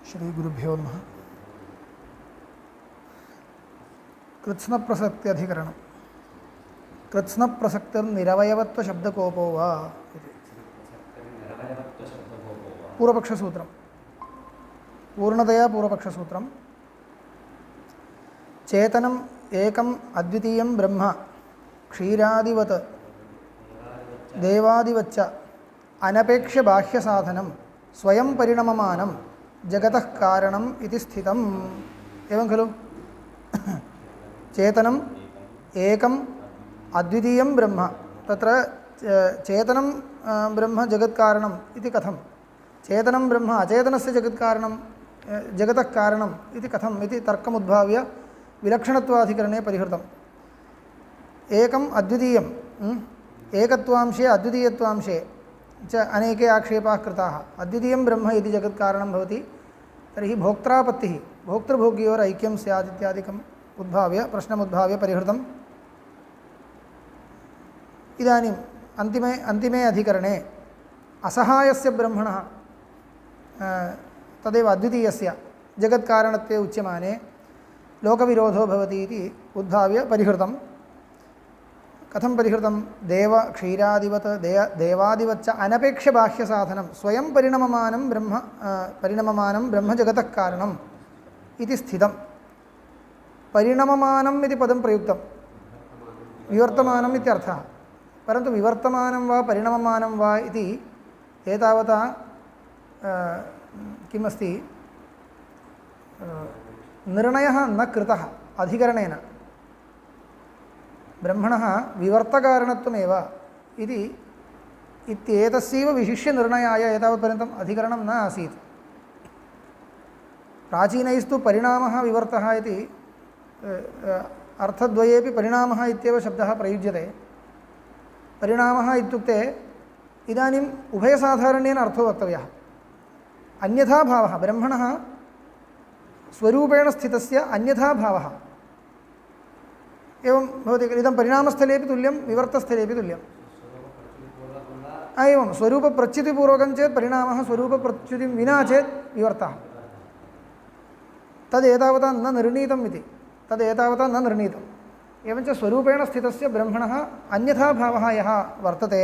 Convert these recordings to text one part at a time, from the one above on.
श्रीगुरुभ्यो नमः। कृत्स्नप्रसक्त्यधिकरणं। कृत्स्नप्रसक्तिर्निरवयवत्वशब्दकोपो वा इति पूर्वपक्षसूत्रं। पूर्णतया पूर्वपक्षसूत्रं। चेतनम् एकम् अद्वितीयं ब्रह्म क्षीरादिवत् देवादिवच्च अनपेक्ष्य बाह्यसाधनं स्वयं परिणममानं जगतः कारणम् इति स्थितम्। एवं खलु? चेतनम् एकम् अद्वितीयं ब्रह्म, तत्र चेतनं ब्रह्म जगत्कारणम् इति कथं? चेतनं ब्रह्म अचेतनस्य जगत्कारणं जगतः कारणम् इति कथम् इति तर्कमुद्भाव्य विलक्षणत्वाधिकरणे परिहृतम्। एकम् अद्वितीयम्, एकत्वांशे अद्वितीयत्वांशे च अनेके आक्षेपाः कृताः। अद्वितीयं ब्रह्म यदि जगत्कारणं भवति तर्हि भोक्त्रापत्तिः भोक्तृभोग्योर् ऐक्यं स्यात् इत्यादिकम् उद्भाव्य प्रश्नमुद्भाव्य परिहृतम्। इदानीम् अन्तिमे अधिकरणे असहायस्य ब्रह्मणः तदेव अद्वितीयस्य जगत्कारणत्वे उच्यमाने लोकविरोधो भवति इति उद्भाव्य परिहृतम्। कथं परिहृतं? क्षीरादिवत् देवादिवच्च अनपेक्ष्य बाह्यसाधनं स्वयं परिणममानं ब्रह्म जगतः कारणम् इति स्थितं। परिणममानम् इति पदं प्रयुक्तं, विवर्तमानम् इत्यर्थः। परन्तु विवर्तमानं वा परिणममानं वा इति एतावता किमस्ति, निर्णयः न कृतः अधिकरणेन। ब्रह्मणः विवर्तकारणत्वमेव इति इत्येतस्यैव विशिष्य निर्णयाय एतावत्पर्यन्तम् अधिकरणं न आसीत्। प्राचीनैस्तु परिणामः विवर्तः इति अर्थद्वयेपि परिणामः इत्येव शब्दः प्रयुज्यते। परिणामः इत्युक्ते इदानीम् उभयसाधारण्येन अर्थो वक्तव्यः। अन्यथा भावः, ब्रह्मणः स्वरूपेण स्थितस्य अन्यथा भावः एवं भवति। इदं परिणामस्थलेपि तुल्यं, विवर्तस्थलेपि तुल्यम्। एवं स्वरूपप्रच्युतिपूर्वकं चेत् परिणामः, स्वरूपप्रच्युतिं विना चेत् विवर्तः। तदेतावता न निर्णीतम् इति, तदेतावता न निर्णीतम्। एवञ्च स्वरूपेण स्थितस्य ब्रह्मणः अन्यथा भावः यः वर्तते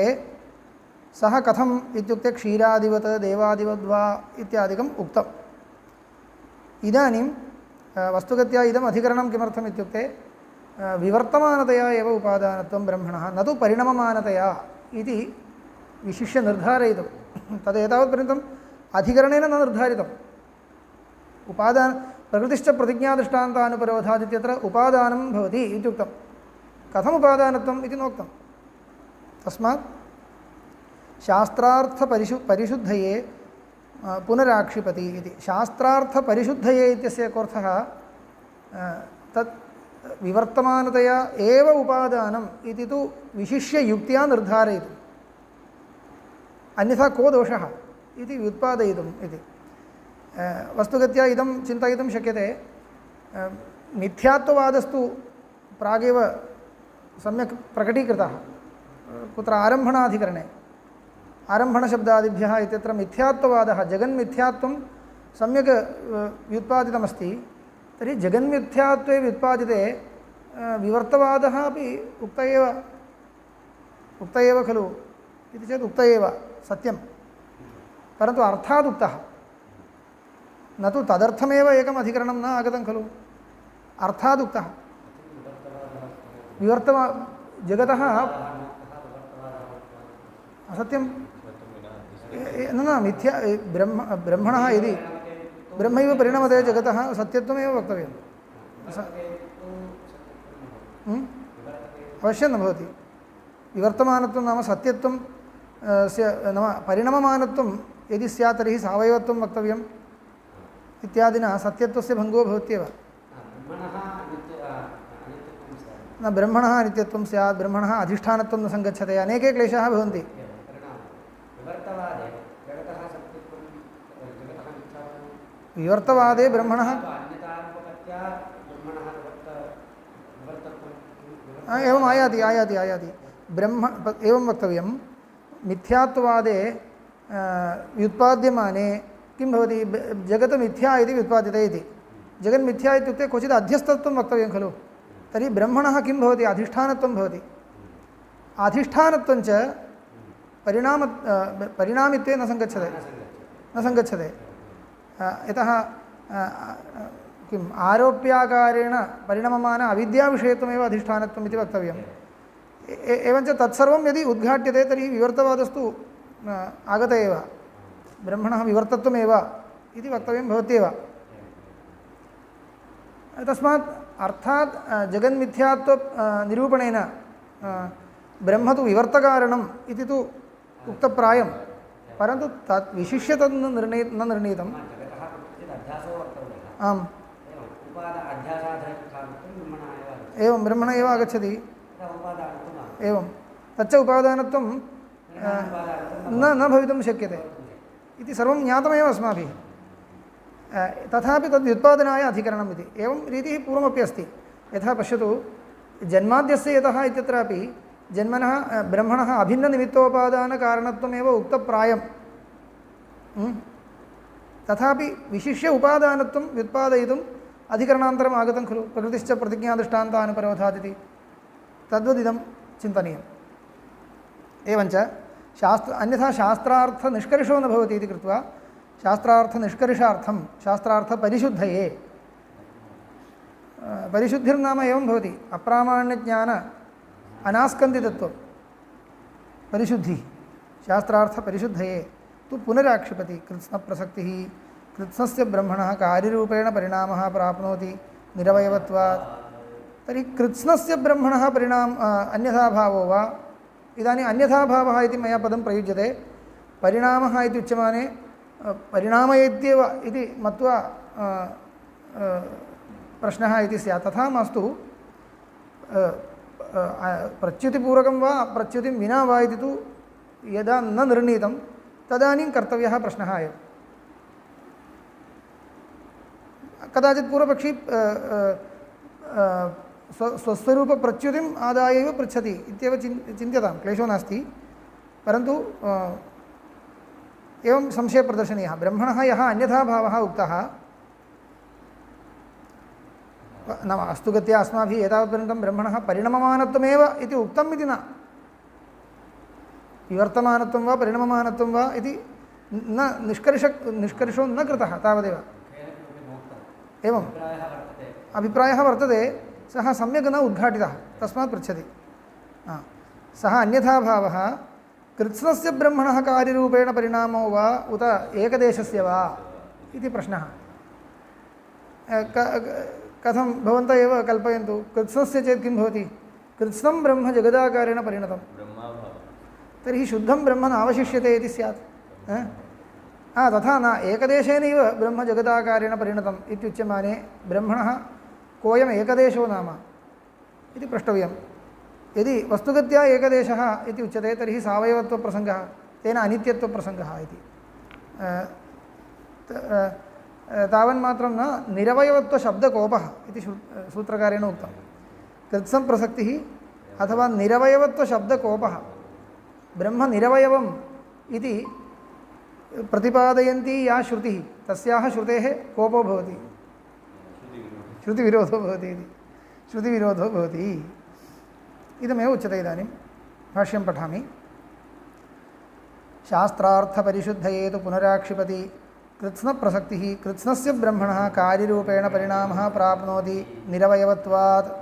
सः कथम् इत्युक्ते क्षीरादिवत् देवादिवद्वा इत्यादिकम् उक्तम्। इदानीं वस्तुगत्या इदम् अधिकरणं किमर्थम् इत्युक्ते विवर्तमानतया एव उपादानत्वं ब्रह्मणः, न तु परिणममानतया इति विशिष्य निर्धारयितुं। तदेतावत्पर्यन्तम् अधिकरणेन न निर्धारितम्। प्रकृतिश्च प्रतिज्ञादृष्टान्तानुपरोधात् इत्यत्र उपादानं भवति इत्युक्तं। कथम् उपादानत्वम् इति नोक्तं। तस्मात् शास्त्रार्थपरिशुद्धये पुनराक्षिपति इति। शास्त्रार्थपरिशुद्धये इत्यस्य कोऽर्थः? तत् विवर्तमानतया एव उपादानम् इति तु विशिष्य युक्त्या निर्धारयितुम्, अन्यथा को दोषः इति व्युत्पादयितुम् इति। वस्तुगत्या इदं चिन्तयितुं शक्यते, मिथ्यात्ववादस्तु प्रागेव सम्यक् प्रकटीकृतः। कुत्र? आरम्भणाधिकरणे। आरम्भणशब्दादिभ्यः इत्यत्र मिथ्यात्ववादः, जगन्मिथ्यात्वं सम्यक् व्युत्पादितमस्ति। तर्हि जगन्मिथ्यात्वे व्युत्पादिते विवर्तवादः अपि उक्त एव खलु इति चेत् उक्त एव सत्यं, परन्तु अर्थादुक्तः, न तु तदर्थमेव एकम् अधिकरणं न आगतं खलु। अर्थादुक्तः जगतः असत्यं न मिथ्या। ब्रह्मणः यदि ब्रह्मैव परिणमते जगतः, सत्यत्वमेव वक्तव्यं। अवश्यं न भवति। विवर्तमानत्वं नाम सत्यत्वं नाम परिणममानत्वं यदि स्यात् तर्हि सावयवत्वं वक्तव्यम् इत्यादिना सत्यत्वस्य भङ्गो भवत्येव। न ब्रह्मणः अनित्यत्वं स्यात्, ब्रह्मणः अधिष्ठानत्वं न सङ्गच्छते, अनेके क्लेशाः भवन्ति। विवर्तवादे ब्रह्मणः एवम् आयाति ब्रह्म एवं वक्तव्यं। मिथ्यात्ववादे व्युत्पाद्यमाने किं भवति जगत् मिथ्या इति व्युत्पाद्यते इति जगन्मिथ्या इत्युक्ते क्वचित् अध्यस्तत्वं वक्तव्यं खलु तर्हि ब्रह्मणः किं भवति अधिष्ठानत्वं भवति अधिष्ठानत्वं च परिणामित्वे न सङ्गच्छते यतः किम् आरोप्याकारेण परिणममान अविद्याविषयत्वमेव अधिष्ठानत्वम् इति वक्तव्यम् एवञ्च तत्सर्वं यदि उद्घाट्यते तर्हि विवर्तवादस्तु आगत एव ब्रह्मणः विवर्तत्वमेव इति वक्तव्यं भवत्येव तस्मात् अर्थात् जगन्मिथ्यात्व निरूपणेन ब्रह्म तु विवर्तकारणम् इति तु उक्तप्रायं परन्तु तत् विशिष्य तद् न निर्णीतम् आम् एवं ब्रह्मण एव आगच्छति एवं तच्च उपादानत्वं न भवितुं शक्यते इति सर्वं ज्ञातमेव अस्माभिः तथापि तद् व्युत्पादनाय अधिकरणम् इति एवं रीतिः पूर्वमपि अस्ति यथा पश्यतु जन्माद्यस्य यतः इत्यत्रापि जन्मनः ब्रह्मणः अभिन्ननिमित्तोपादानकारणत्वमेव उक्तप्रायं तथापि विशिष्य उपादानत्वं व्युत्पादयितुम् अधिकरणान्तरम् आगतं खलु प्रकृतिश्च प्रतिज्ञादृष्टान्तानुपरोधादिति तद्वदिदं चिन्तनीयम् एवञ्च अन्यथा शास्त्रार्थनिष्कर्षो न भवति इति कृत्वा शास्त्रार्थनिष्कर्षार्थं शास्त्रार्थपरिशुद्धये परिशुद्धिर्नाम एवं भवति अप्रामाण्यज्ञान अनास्कन्दितत्वं परिशुद्धिः शास्त्रार्थपरिशुद्धये तु पुनराक्षिपति कृत्स्नप्रसक्तिः कृत्स्नस्य ब्रह्मणः कार्यरूपेण परिणामः प्राप्नोति निरवयवत्वात् तर्हि कृत्स्नस्य ब्रह्मणः अन्यथाभावो वा इदानीम् अन्यथाभावः इति मया पदं प्रयुज्यते परिणामः इति उच्यमाने परिणामयत्येव इति मत्वा प्रश्नः इति स्यात् तथा मास्तु प्रच्युतिपूर्वकं वा प्रच्युतिं विना वा इति तु यदा न निर्णीतं तदानीं कर्तव्यः प्रश्नः एव कदाचित् पूर्वपक्षी स्वस्वरूपप्रच्युतिम् आदाय एव पृच्छति इत्येव चिन्त्यतां क्लेशो नास्ति परन्तु एवं संशयप्रदर्शनीयः ब्रह्मणः यः अन्यथाभावः उक्तः नाम अस्तुगत्या अस्माभिः एतावत्पर्यन्तं ब्रह्मणः परिणममानत्वमेव इति उक्तम् इति न विवर्तमानत्वं वा परिणममानत्वं वा इति न निष्कर्षो न कृतः तावदेव एवम् अभिप्रायः वर्तते सः सम्यक् न उद्घाटितः तस्मात् पृच्छति सः अन्यथाभावः कृत्स्नस्य ब्रह्मणः कार्यरूपेण परिणामो वा उत एकदेशस्य वा इति प्रश्नः कथं भवन्तः एव कल्पयन्तु कृत्स्नस्य चेत् किं भवति कृत्स्नं ब्रह्म जगदाकारेण परिणतं तर्हि शुद्धं ब्रह्म नावशिष्यते इति स्यात् तथा न एकदेशेनैव ब्रह्म जगदाकारेण परिणतम् इत्युच्यमाने ब्रह्मणः कोऽयम् एकदेशो नाम इति प्रष्टव्यं यदि वस्तुगत्या एकदेशः इति उच्यते तर्हि सावयवत्वप्रसङ्गः तेन अनित्यत्वप्रसङ्गः इति तावन्मात्रं न निरवयवत्वशब्दकोपः इति सूत्रकारेण उक्तं कृत्स्नप्रसक्तिः अथवा निरवयवत्वशब्दकोपः ब्रह्म निरवयवम् इति प्रतिपादयन्ती या श्रुतिः तस्याः श्रुतेः कोपो भवति श्रुतिविरोधो भवति इति श्रुतिविरोधो भवति इदमेव उच्यते इदानीं भाष्यं पठामि शास्त्रार्थपरिशुद्धये तु पुनराक्षिपति कृत्स्नप्रसक्तिः कृत्स्नस्य ब्रह्मणः कार्यरूपेण परिणामः प्राप्नोति निरवयवत्वात्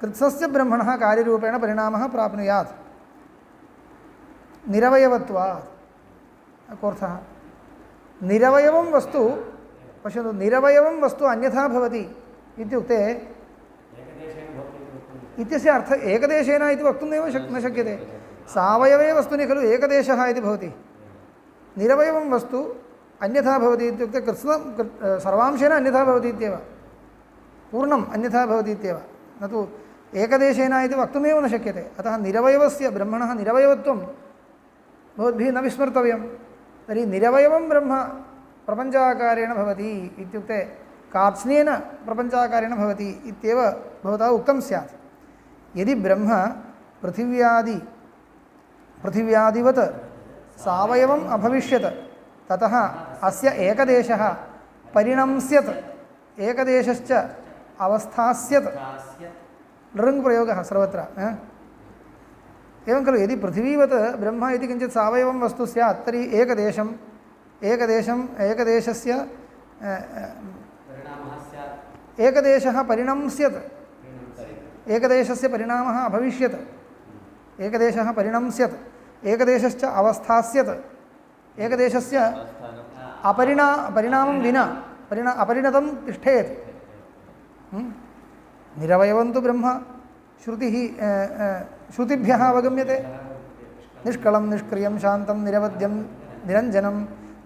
कृत्स्नस्य ब्रह्मणः कार्यरूपेण परिणामः प्राप्नुयात् निरवयवत्वात् कोऽर्थः निरवयवं वस्तु पश्यतु निरवयवं वस्तु अन्यथा भवति इत्युक्ते इत्यस्य अर्थः एकदेशेन इति वक्तुं नैव न शक्यते सावयवे वस्तुनि खलु एकदेशः इति भवति निरवयवं वस्तु अन्यथा भवति इत्युक्ते कृत्स्नं सर्वांशेन अन्यथा भवति इत्येव पूर्णम् अन्यथा भवति इत्येव न तु एकदेशेन इति वक्तुमेव न शक्यते अतः निरवयवस्य ब्रह्मणः निरवयवत्वं भवद्भिः न विस्मर्तव्यं तर्हि निरवयवं ब्रह्म प्रपञ्चाकारेण भवति इत्युक्ते कार्त्स्नेन प्रपञ्चाकारेण भवति इत्येव भवता उक्तं स्यात् यदि ब्रह्म पृथिव्यादिवत् सावयवम् अभविष्यत् ततः अस्य एकदेशः परिणम्स्यत् एकदेशश्च अवस्थास्यत् लृङ् प्रयोगः सर्वत्र एवं खलु यदि पृथिवीवत् ब्रह्म इति किञ्चित् सावयवं वस्तु स्यात् तर्हि एकदेशस्य एकदेशः परिणम्स्यत् एकदेशस्य परिणामः अभविष्यत् एकदेशः परिणम्स्यत् एकदेशश्च अवस्थास्यत् एकदेशस्य परिणामं विना अपरिणतं तिष्ठेत् निरवयवं तु ब्रह्म श्रुतिभ्यः अवगम्यते निष्कलं निष्क्रियं शान्तं निरवध्यं निरञ्जनं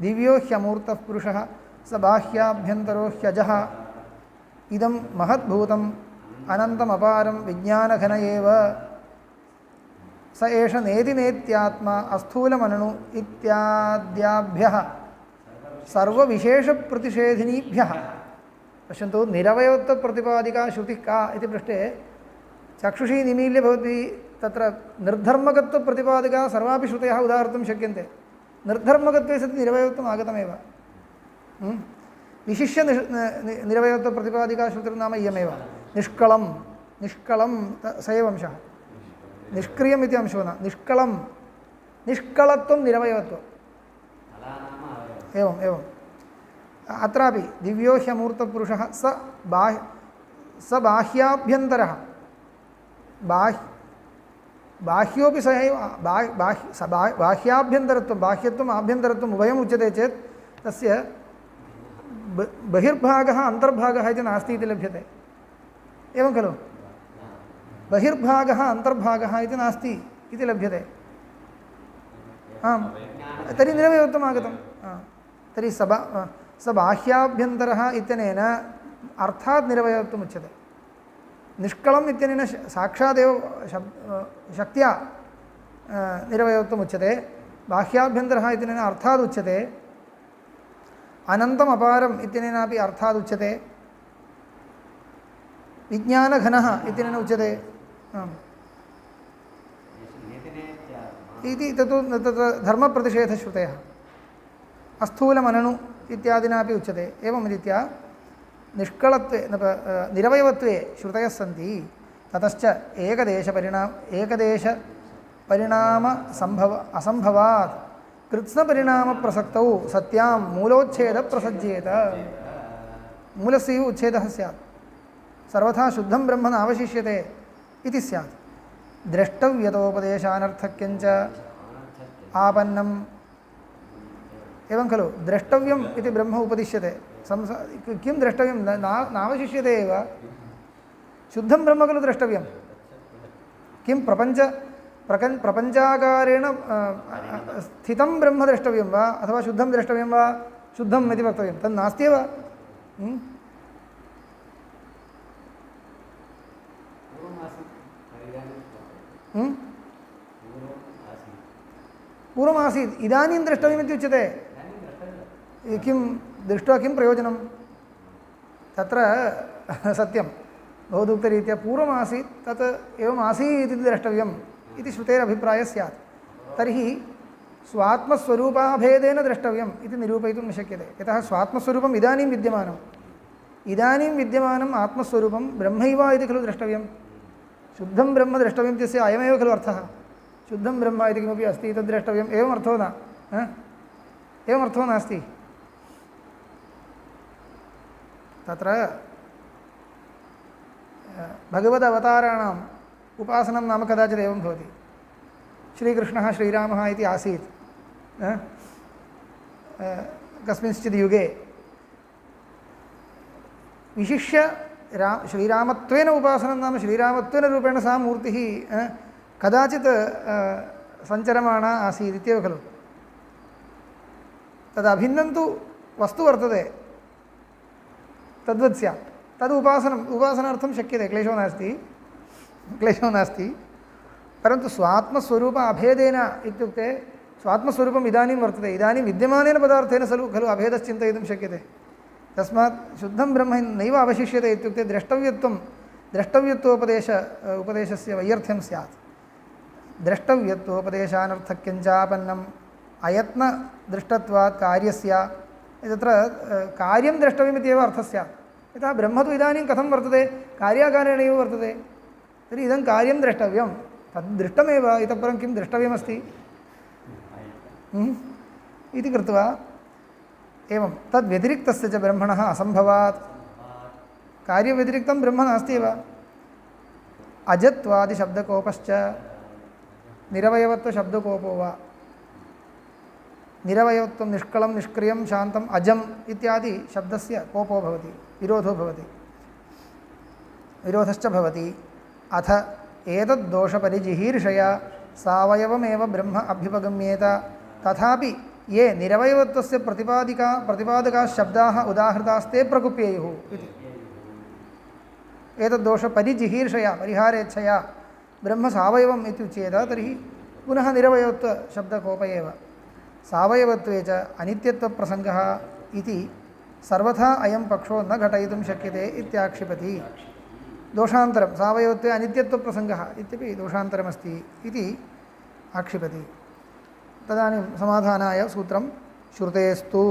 दिव्यो ह्यमूर्तः पुरुषः स बाह्याभ्यन्तरो ह्यजः इदं महद्भूतम् अनन्तमपारं विज्ञानघन एव स एष नेति नेत्यात्मा अस्थूलमननु इत्याद्याभ्यः सर्वविशेषप्रतिषेधिनीभ्यः पश्यन्तु निरवयत्वप्रतिपादिका श्रुतिः का इति पृष्टे चक्षुषी निमील्य भवद्भिः तत्र निर्धर्मकत्वप्रतिपादिका सर्वापि श्रुतयः उदाहर्तुं शक्यन्ते निर्धर्मकत्वे सति निरवयत्वम् आगतमेव विशिष्य निरवयत्वप्रतिपादिका श्रुतिर्नाम इयमेव निष्कलं स एव अंशः निष्क्रियम् इति अंशो न निष्कलत्वं निरवयत्वम् एवम् अत्रापि दिव्यो ह्यमूर्तपुरुषः स बाह्याभ्यन्तरः बाह्योपि स एव बाह्याभ्यन्तरत्वं बाह्यत्वम् आभ्यन्तरत्वम् उभयम् उच्यते चेत् तस्य बहिर्भागः अन्तर्भागः इति नास्ति इति लभ्यते एवं खलु बहिर्भागः अन्तर्भागः इति नास्ति इति लभ्यते आम् तर्हि निरवयत्वम् आगतं तर्हि स बाह्याभ्यन्तरः इत्यनेन अर्थात् निरवयत्वम् उच्यते निष्कलम् इत्यनेन साक्षादेव शक्त्या निरवयत्वम् उच्यते बाह्याभ्यन्तरः इत्यनेन अर्थात् उच्यते अनन्तम् अपारम् इत्यनेनापि अर्थात् उच्यते विज्ञानघनः इत्यनेन उच्यते इति तत्र धर्मप्रतिषेधश्रुतयः अस्थूलमननु इत्यादिनापि उच्यते एवं रीत्या निष्कलत्वे निरवयवत्वे श्रुतयः सन्ति ततश्च एकदेशपरिणाम असम्भवात् कृत्स्नपरिणामप्रसक्तौ सत्यां मूलोच्छेदप्रसज्येत मूलस्य उच्छेदः स्यात् सर्वथा शुद्धं ब्रह्म नावशिष्यते इति स्यात् द्रष्टव्यतोपदेशानर्थक्यञ्च आपन्नम् एवं खलु द्रष्टव्यम् इति ब्रह्म उपदिश्यते किं द्रष्टव्यं नावशिष्यते एव शुद्धं ब्रह्म खलु द्रष्टव्यं किं प्रपञ्चाकारेण स्थितं ब्रह्म द्रष्टव्यं वा अथवा शुद्धं द्रष्टव्यं वा शुद्धम् इति वक्तव्यं तद् नास्त्येव पूर्वमासीत् इदानीं द्रष्टव्यमिति उच्यते किं दृष्ट्वा किं प्रयोजनं तत्र सत्यं भवदुक्तरीत्या पूर्वमासीत् तत् एवम् आसीत् इति द्रष्टव्यम् इति श्रुतेरभिप्रायः स्यात् तर्हि स्वात्मस्वरूपाभेदेन द्रष्टव्यम् इति निरूपयितुं न शक्यते यतः स्वात्मस्वरूपम् इदानीं विद्यमानम् आत्मस्वरूपं ब्रह्मैव इति खलु द्रष्टव्यं शुद्धं ब्रह्म द्रष्टव्यं इत्यस्य अयमेव खलु अर्थः शुद्धं ब्रह्म इति किमपि अस्ति तद् द्रष्टव्यम् एवमर्थो न एवमर्थो नास्ति तत्र भगवदवताराणाम् उपासनं नाम कदाचित् एवं भवति श्रीकृष्णः श्रीरामः इति आसीत् कस्मिंश्चित् युगे विशिष्य श्रीरामत्वेन उपासनं नाम श्रीरामत्वेन रूपेण सा मूर्तिः कदाचित् सञ्चरमाणा आसीत् इत्येव खलु तदभिन्नं तु वस्तु वर्तते तद्वत् स्यात् तद् उपासनार्थं शक्यते क्लेशो नास्ति परन्तु स्वात्मस्वरूप अभेदेन इत्युक्ते स्वात्मस्वरूपम् इदानीं वर्तते इदानीं विद्यमानेन पदार्थेन खलु अभेदश्चिन्तयितुं शक्यते तस्मात् शुद्धं ब्रह्म नैव अवशिष्यते इत्युक्ते उपदेशस्य वैयर्थ्यं स्यात् द्रष्टव्यत्वोपदेशानर्थक्यञ्चापन्नम् अयत्नदृष्टत्वात् कार्यस्य तत्र कार्यं द्रष्टव्यमित्येव अर्थः स्यात्। यतः ब्रह्म तु इदानीं कथं वर्तते, कार्याकारेणैव वर्तते। तर्हि इदं कार्यं द्रष्टव्यं, तद् दृष्टमेव, इतः परं किं द्रष्टव्यमस्ति इति कृत्वा एवं तद्व्यतिरिक्तस्य च ब्रह्मणः असम्भवात्। कार्यव्यतिरिक्तं ब्रह्म नास्ति एव। अजत्वादिशब्दकोपश्च निरवयवत्वशब्दकोपो वा, निरवयवत्वं निष्कलं निष्क्रियं शान्तम् अजम् इत्यादि शब्दस्य कोपो भवति, विरोधो भवति, विरोधश्च भवति। अथ एतद्दोषपरिजिहीर्षया सावयवमेव ब्रह्म अभ्युपगम्येत, तथापि ये निरवयवत्वस्य प्रतिपादकाः शब्दाः उदाहृतास्ते प्रकुप्येयुः इति। एतद्दोषपरिजिहीर्षया परिहारेच्छया ब्रह्म सावयवम् इत्युच्येत, तर्हि पुनः निरवयवत्वशब्दकोप एव। सावयवत्वे च अनित्यत्वप्रसङ्गः इति सर्वथा अयं पक्षो न घटयितुं शक्यते इत्याक्षिपति। दोषान्तरं सावयवत्वे अनित्यत्वप्रसङ्गः इत्यपि दोषान्तरमस्ति इति आक्षिपति। तदानीं समाधानाय सूत्रं श्रुतेस्तु,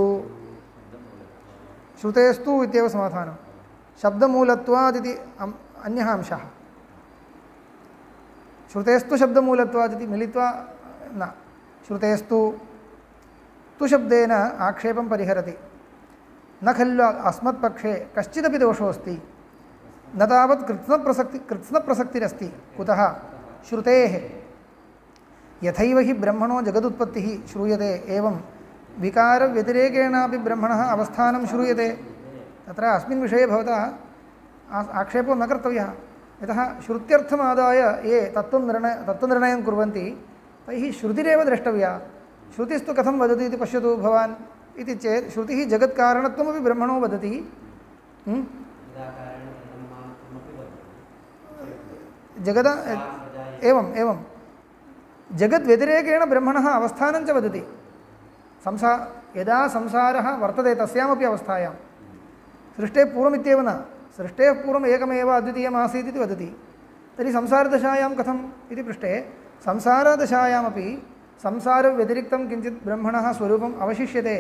श्रुतेस्तु इत्येव समाधानं। शब्दमूलत्वादिति अन्यः अंशः। श्रुतेस्तु शब्दमूलत्वादिति मिलित्वा न, श्रुतेस्तु तु शब्देन आक्षेपं परिहरति। न खलु अस्मत्पक्षे कश्चिदपि दोषोऽस्ति, न तावत् कृत्स्नप्रसक्तिरस्ति। कुतः? श्रुतेः यथैव हि ब्रह्मणो जगदुत्पत्तिः श्रूयते एवं विकारव्यतिरेकेणापि ब्रह्मणः अवस्थानं श्रूयते। तत्र अस्मिन् विषये भवता आक्षेपो न कर्तव्यः। यतः श्रुत्यर्थमादाय ये तत्त्वनिर्णयं कुर्वन्ति तैः श्रुतिरेव द्रष्टव्या। श्रुतिस्तु कथं वदति इति पश्यतु भवान् इति चेत् श्रुतिः जगत्कारणत्वमपि ब्रह्मणो वदति। जगदा एवं जगद्व्यतिरेकेण ब्रह्मणः अवस्थानं च वदति। यदा संसारः वर्तते तस्यामपि अवस्थायां, सृष्टेः पूर्वमित्येव न, सृष्टेः पूर्वम् एकमेव अद्वितीयम् आसीत् इति वदति। तर्हि संसारदशायां कथम् इति पृष्टे संसारदशायामपि संसारव्यतिरिक्तं किञ्चित् ब्रह्मणः स्वरूपम् अवशिष्यते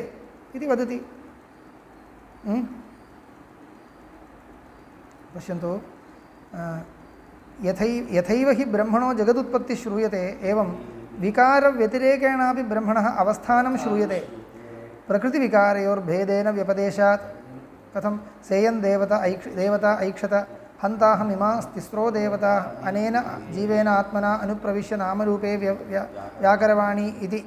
इति वदति। पश्यन्तु, यथैव हि ब्रह्मणो जगदुत्पत्तिः श्रूयते एवं विकारव्यतिरेकेणापि ब्रह्मणः अवस्थानं श्रूयते। प्रकृतिविकारयोर्भेदेन व्यपदेशात् कथं सेयन् देवता ऐक्षत हन्ताहमिमास्तिस्रो देवता अनेन जीवेन आत्मना अनुप्रविश्य नामरूपे व्याकरवाणी इति।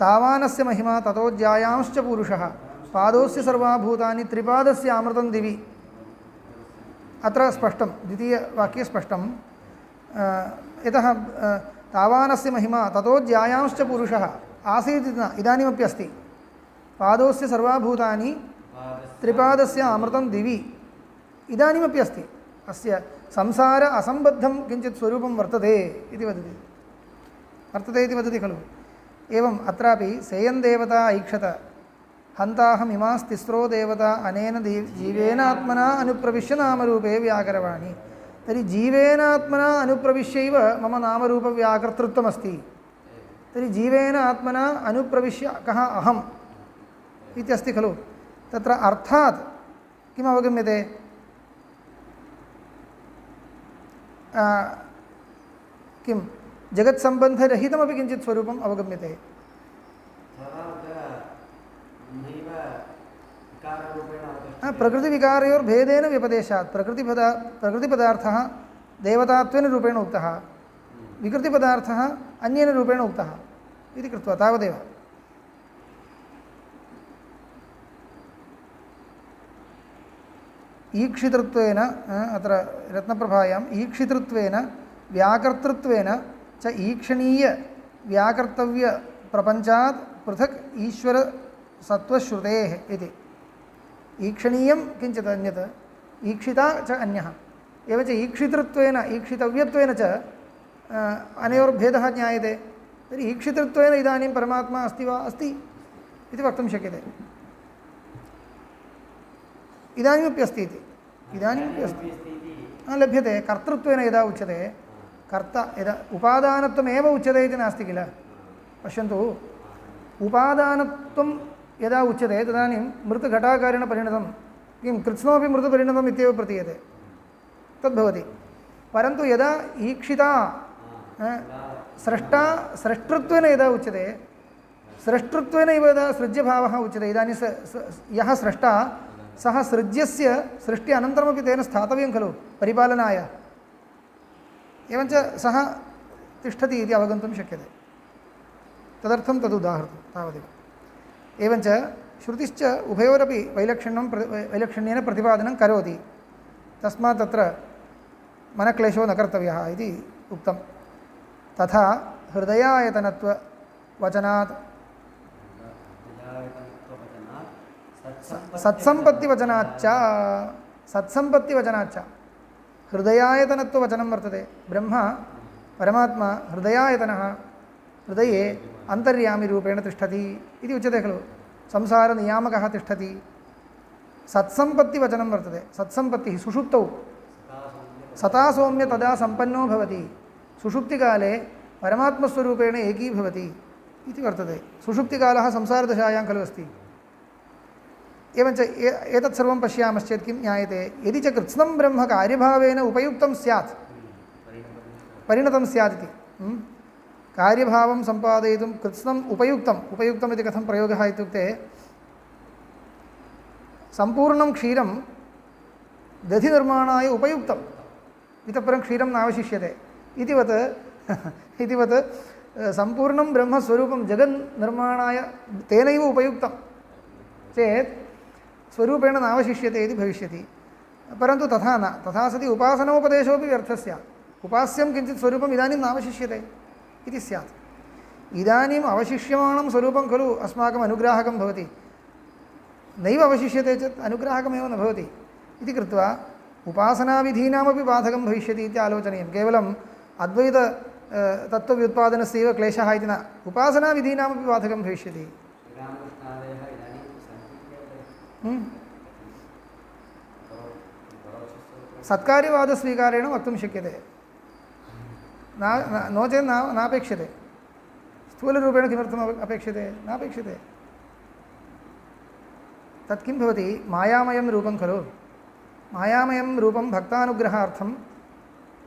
तावानस्य महिमा ततोऽज्यायांश्च पुरुषः पादोस्य सर्वाभूतानि त्रिपादस्य अमृतं दिवि। अत्र स्पष्टं, द्वितीयवाक्ये स्पष्टं, यतः तावानस्य महिमा ततोऽज्यायांश्च पुरुषः आसीत् न, इदानीमपि अस्ति। पादोस्य सर्वाभूतानि त्रिपादस्य अमृतं दिवि, इदानीमपि अस्ति। अस्य संसार असम्बद्धं किञ्चित् स्वरूपं वर्तते इति वदति खलु। एवम् अत्रापि सेयन् देवता ऐक्षत हन्ताहमिमास्तिस्रो देवता अनेन जीवेन आत्मना अनुप्रविश्य नामरूपे व्याकरवाणी। तर्हि जीवेन आत्मना अनुप्रविश्यैव मम नामरूपव्याकर्तृत्वमस्ति। तर्हि जीवेन आत्मना अनुप्रविश्य कः अहम् इत्यस्ति खलु। तत्र अर्थात् किम् अवगम्यते? किं जगत्सम्बन्धरहितमपि किञ्चित् स्वरूपम् अवगम्यते। प्रकृतिविकारयोर्भेदेन व्यपदेशात् प्रकृतिपदार्थः देवतात्वेन रूपेण उक्तः, विकृतिपदार्थः अन्येन रूपेण उक्तः इति कृत्वा तावदेव। ईक्षितृत्वेन अत्र रत्नप्रभायाम् ईक्षितृत्वेन व्याकर्तृत्वेन च ईक्षणीय व्याकर्तव्यप्रपञ्चात् पृथक् ईश्वरसत्त्वश्रुतेः इति। ईक्षणीयं किञ्चित् अन्यत्, ईक्षिता च अन्यः। एवं च ईक्षितृत्वेन ईक्षितव्यत्वेन च अनयोर्भेदः ज्ञायते। तर्हि ईक्षितृत्वेन इदानीं परमात्मा अस्ति वा? अस्ति इति वक्तुं शक्यते। इदानीमपि अस्ति इति, इदानीमपि अस्ति। लभ्यते कर्तृत्वेन यदा उच्यते कर्ता यदा उपादानत्वमेव उच्यते इति नास्ति किल पश्यन्तु उपादानत्वं यदा उच्यते तदानीं मृतघटाकारेण परिणतं किं कृत्स्नोपि मृतपरिणतम् इत्येव प्रतीयते तद्भवति परन्तु यदा ईक्षिता स्रष्टा स्रष्टृत्वेन यदा उच्यते स्रष्टृत्वेन एव यदा सृज्यभावः उच्यते इदानीं यः स्रष्टा सः सृज्यस्य सृष्टि अनन्तरमपि तेन स्थातव्यं खलु परिपालनाय एवञ्च सः तिष्ठति इति अवगन्तुं शक्यते तदर्थं तदुदाहृतं तावदेव एवञ्च श्रुतिश्च उभयोरपि वैलक्षण्येन प्रतिपादनं करोति तस्मात् तत्र मनक्लेशो न कर्तव्यः इति उक्तं तथा हृदयायतनत्ववचनात् सत्सम्पत्तिवचनाच्च हृदयायतनत्ववचनं वर्तते ब्रह्म परमात्मा हृदयायतनः हृदये अन्तर्यामिरूपेण तिष्ठति इति उच्यते खलु संसारनियामकः तिष्ठति सत्सम्पत्तिवचनं वर्तते सत्सम्पत्तिः सुषुप्तौ सता सौम्य तदा सम्पन्नो भवति सुषुप्तिकाले परमात्मस्वरूपेण एकीभवति इति वर्तते सुषुप्तिकालः संसारदशायां खलु अस्ति एवञ्च एतत् सर्वं पश्यामश्चेत् किं ज्ञायते यदि च कृत्स्नं ब्रह्म कार्यभावेन उपयुक्तं स्यात् परिणतं स्यात् इति कार्यभावं सम्पादयितुं कृत्स्नम् उपयुक्तम् इति कथं प्रयोगः इत्युक्ते सम्पूर्णं क्षीरं दधिनिर्माणाय उपयुक्तम् इतः परं क्षीरं नावशिष्यते इतिवत् सम्पूर्णं ब्रह्मस्वरूपं जगन्निर्माणाय तेनैव उपयुक्तं चेत् स्वरूपेण नावशिष्यते इति भविष्यति परन्तु तथा न तथा सति उपासनोपदेशोपि व्यर्थः स्यात् उपास्यं किञ्चित् स्वरूपम् इदानीं नावशिष्यते इति स्यात् इदानीम् अवशिष्यमाणं स्वरूपं खलु अस्माकम् अनुग्राहकं भवति नैव अवशिष्यते चेत् अनुग्राहकमेव न भवति इति कृत्वा उपासनाविधीनामपि बाधकं भविष्यति इति आलोचनीयं केवलम् अद्वैत तत्त्वव्युत्पादनस्यैव क्लेशः इति न उपासनाविधीनामपि बाधकं भविष्यति सत्कार्यवादस्वीकारेण वक्तुं शक्यते नो चेत् नापेक्ष्यते स्थूलरूपेण किमर्थम् अपेक्ष्यते नापेक्ष्यते तत् किं भवति मायामयं रूपं खलु मायामयं रूपं भक्तानुग्रहार्थं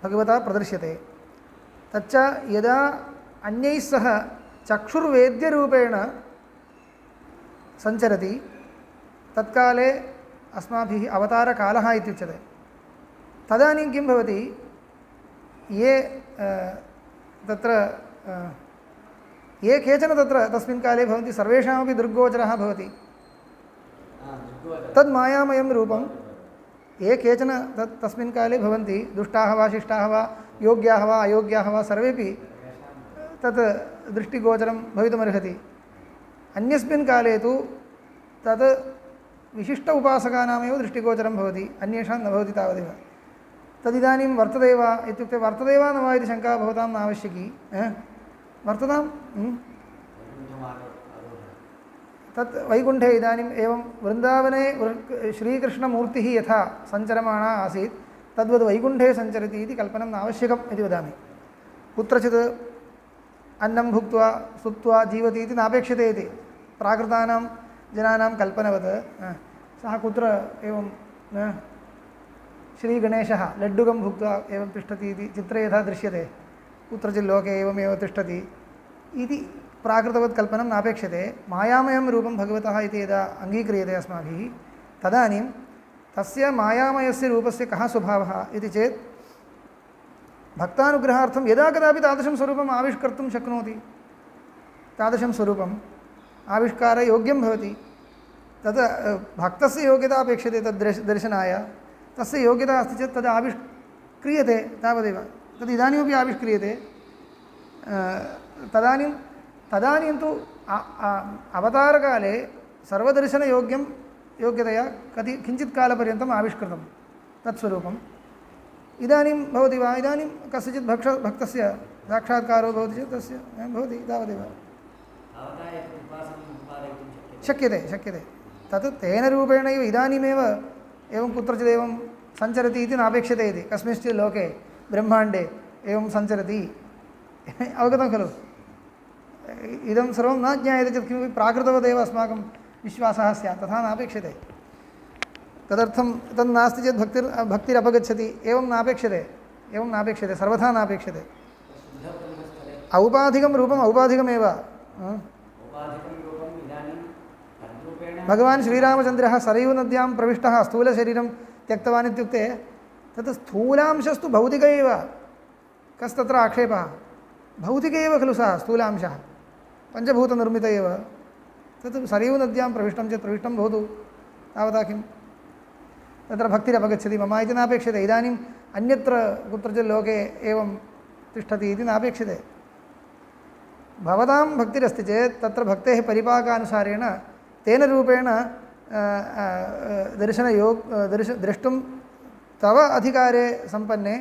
भगवता प्रदर्श्यते तच्च यदा अन्यैः सह चक्षुर्वेद्यरूपेण सञ्चरति तत्काले अस्माभिः अवतारकालः इत्युच्यते तदानीं किं भवति ये केचन तत्र तस्मिन् काले भवन्ति सर्वेषामपि दुर्गोचरः भवति तद् मायामयं रूपं ये केचन तस्मिन् काले भवन्ति दुष्टाः वा शिष्टाः वा योग्याः वा अयोग्याः वा सर्वेपि तत् दृष्टिगोचरं भवितुमर्हति अन्यस्मिन् काले तु तत् विशिष्ट उपासकानामेव दृष्टिगोचरं भवति अन्येषां न भवति तावदेव तदिदानीं वर्तते वा इत्युक्ते वर्तते वा न वा इति शङ्का भवतां न आवश्यकी वर्ततां तत् वैकुण्ठे इदानीम् एवं वृन्दावने श्रीकृष्णमूर्तिः यथा सञ्चरमाणा आसीत् तद्वद् वैकुण्ठे सञ्चरति इति कल्पनं न आवश्यकम् इति वदामि कुत्रचित् अन्नं भुक्त्वा सुप्त्वा जीवति इति नापेक्षते इति प्राकृतानां जनानां कल्पनवत् सः कुत्र एवं श्रीगणेशः लड्डुकं भुक्त्वा एवं तिष्ठति इति चित्रे यथा दृश्यते कुत्रचित् लोके एवमेव तिष्ठति इति प्राकृतवत् कल्पनं नापेक्षते मायामयं रूपं भगवतः इति यदा अङ्गीक्रियते अस्माभिः तदानीं तस्य मायामयस्य रूपस्य कः स्वभावः इति चेत् भक्तानुग्रहार्थं यदा कदापि तादृशं स्वरूपम् आविष्कर्तुं शक्नोति तादृशं स्वरूपम् आविष्कारयोग्यं भवति तद् भक्तस्य योग्यता अपेक्षते तद् दर्शनाय तस्य योग्यता अस्ति चेत् तद् आविष्क्रियते तावदेव तद् इदानीमपि आविष्क्रियते तदानीं तु अवतारकाले सर्वदर्शनयोग्यं योग्यतया किञ्चित् कालपर्यन्तम् आविष्कृतं तत्स्वरूपम् इदानीं भवति वा इदानीं कस्यचित् भक्तस्य साक्षात्कारो भवति चेत् तस्य भवति तावदेव शक्यते तत् तेन रूपेणैव इदानीमेव एवं कुत्रचिदेवं सञ्चरति इति नापेक्षते इति कस्मिंश्चित् लोके ब्रह्माण्डे एवं सञ्चरति अवगतं खलु इदं सर्वं न ज्ञायते चेत् किमपि प्राकृतवदेव अस्माकं विश्वासः स्यात् तथा नापेक्षते तदर्थं तद् नास्ति चेत् भक्तिरपगच्छति एवं नापेक्षते सर्वथा नापेक्षते औपाधिकं रूपम् औपाधिकमेव भगवान् श्रीरामचन्द्रः सरयूनद्यां प्रविष्टः स्थूलशरीरं त्यक्तवान् इत्युक्ते तत् स्थूलांशस्तु भौतिक एव कस्तत्र आक्षेपः भौतिक एव खलु सः स्थूलांशः पञ्चभूतनिर्मित एव तत् सरयूनद्यां प्रविष्टं चेत् प्रविष्टं भवतु तावता किं तत्र भक्तिरपगच्छति मम इति नापेक्षते इदानीम् अन्यत्र कुत्रचित् लोके एवं तिष्ठति इति नापेक्षते भवतां भक्तिरस्ति चेत् तत्र भक्तेः परिपाकानुसारेण तेन रूपेण द्रष्टुं तव अधिकारे सम्पन्ने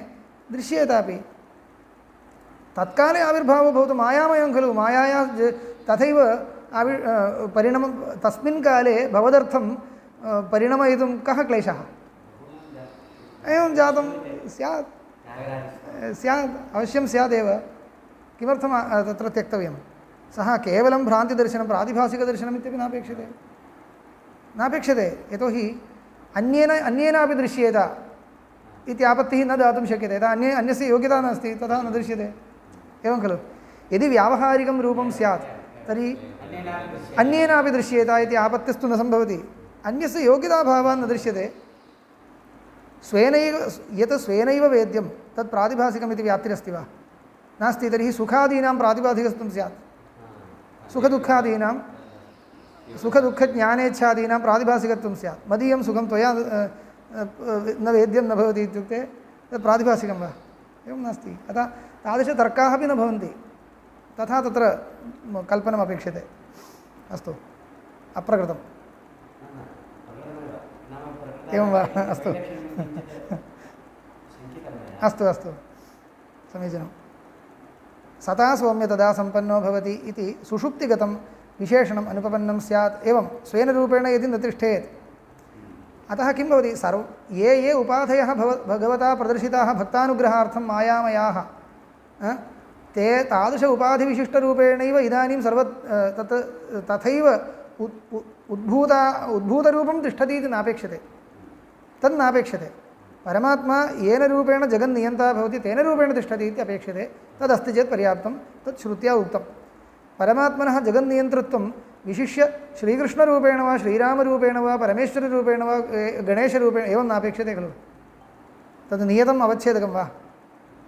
दृश्येतापि तत्काले आविर्भावो भवतु मायामयं खलु मायाया तथैव परिणमं तस्मिन् काले भवदर्थं परिणमयितुं कः क्लेशः एवं जातं स्यात् अवश्यं स्यादेव किमर्थं तत्र त्यक्तव्यं सः केवलं भ्रान्तिदर्शनं प्रातिभासिकदर्शनम् इत्यपि नापेक्षते यतोहि अन्येनापि दृश्येत इति आपत्तिः न दातुं शक्यते यदा अन्यस्य योग्यता नास्ति तथा न दृश्यते एवं खलु यदि व्यावहारिकं रूपं स्यात् तर्हि अन्येनापि दृश्येत इति आपत्तिस्तु न सम्भवति अन्यस्य योग्यताभावान् न दृश्यते यत् स्वेनैव वेद्यं तत् प्रातिभासिकम् इति व्याप्तिरस्ति वा नास्ति तर्हि सुखादीनां प्रातिभासिकत्वं स्यात् सुखदुःखज्ञानेच्छादीनां प्रातिभासिकत्वं स्यात् मदीयं सुखं त्वया न वेद्यं न भवति इत्युक्ते तत् प्रातिभासिकं वा एवं नास्ति अतः तादृशतर्काः अपि न भवन्ति तथा तत्र कल्पनम् अपेक्षते अस्तु अप्रकृतम् एवं वा अस्तु अस्तु अस्तु समीचीनं सता सौम्य तदा सम्पन्नो भवति इति सुषुप्तिगतं विशेषणम् अनुपपन्नं स्यात् एवं स्वेन रूपेण यदि न तिष्ठेत् अतः किं भवति ये उपाधयः भगवता प्रदर्शिताः भक्तानुग्रहार्थं मायामयाः ते तादृश उपाधिविशिष्टरूपेणैव इदानीं तथैव उद्भूतरूपं तिष्ठति इति नापेक्षते तन्नापेक्षते परमात्मा येन रूपेण जगन्नियन्ता भवति तेन रूपेण तिष्ठति इति अपेक्षते तदस्ति चेत् पर्याप्तं तत् श्रुत्या उक्तं परमात्मनः जगन्नियन्तृत्वं विशिष्य श्रीकृष्णरूपेण वा श्रीरामरूपेण वा परमेश्वररूपेण वा गणेशरूपेण एवं नापेक्षते खलु तद् नियतम् अवच्छेदकं वा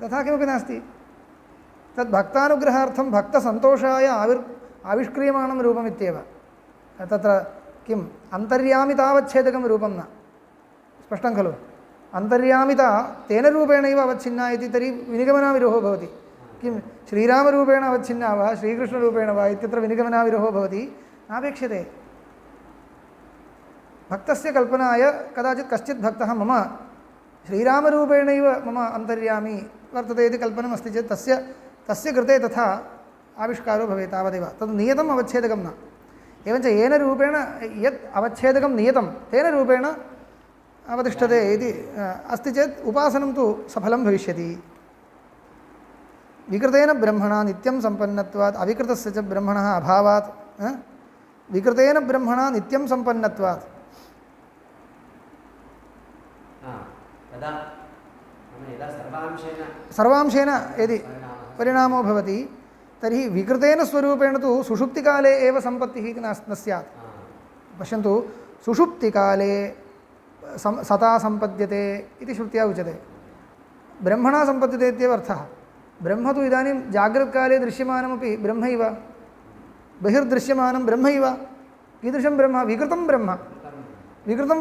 तथा किमपि नास्ति तद् भक्तानुग्रहार्थं भक्तसन्तोषाय आविष्क्रियमाणं रूपमित्येव तत्र किम् अन्तर्यामितावच्छेदकं रूपं न स्पष्टं खलु अन्तर्यामिता तेन रूपेणैव अवच्छिन्ना इति तर्हि विनिगमनाविरोहो भवति किं श्रीरामरूपेण अवच्छिन्ना वा श्रीकृष्णरूपेण वा इत्यत्र विनिगमनाविरोहो भवति नापेक्षते भक्तस्य कल्पनाय कदाचित् कश्चित् भक्तः मम श्रीरामरूपेणैव मम अन्तर्यामी वर्तते इति कल्पनमस्ति चेत् तस्य कृते तथा आविष्कारो भवेत् तावदेव तद् नियतम् अवच्छेदकं न एवञ्च येन रूपेण यत् अवच्छेदकं नियतं तेन रूपेण अवतिष्ठते इति अस्ति चेत् उपासनं तु सफलं भविष्यति विकृतेन ब्रह्मणा नित्यं सम्पन्नत्वात् अविकृतस्य च ब्रह्मणः अभावात् विकृतेन ब्रह्मणा नित्यं सम्पन्नत्वात् सर्वांशेन यदि परिणामो भवति तर्हि विकृतेन स्वरूपेण तु सुषुप्तिकाले एव सम्पत्तिः इति न स्यात् पश्यन्तु सुषुप्तिकाले सता सम्पद्यते इति श्रुत्या उच्यते ब्रह्मणा सम्पद्यते इत्येव अर्थः ब्रह्म तु इदानीं जाग्रत्काले दृश्यमानमपि ब्रह्मैव बहिर्दृश्यमानं ब्रह्मैव कीदृशं ब्रह्म विकृतं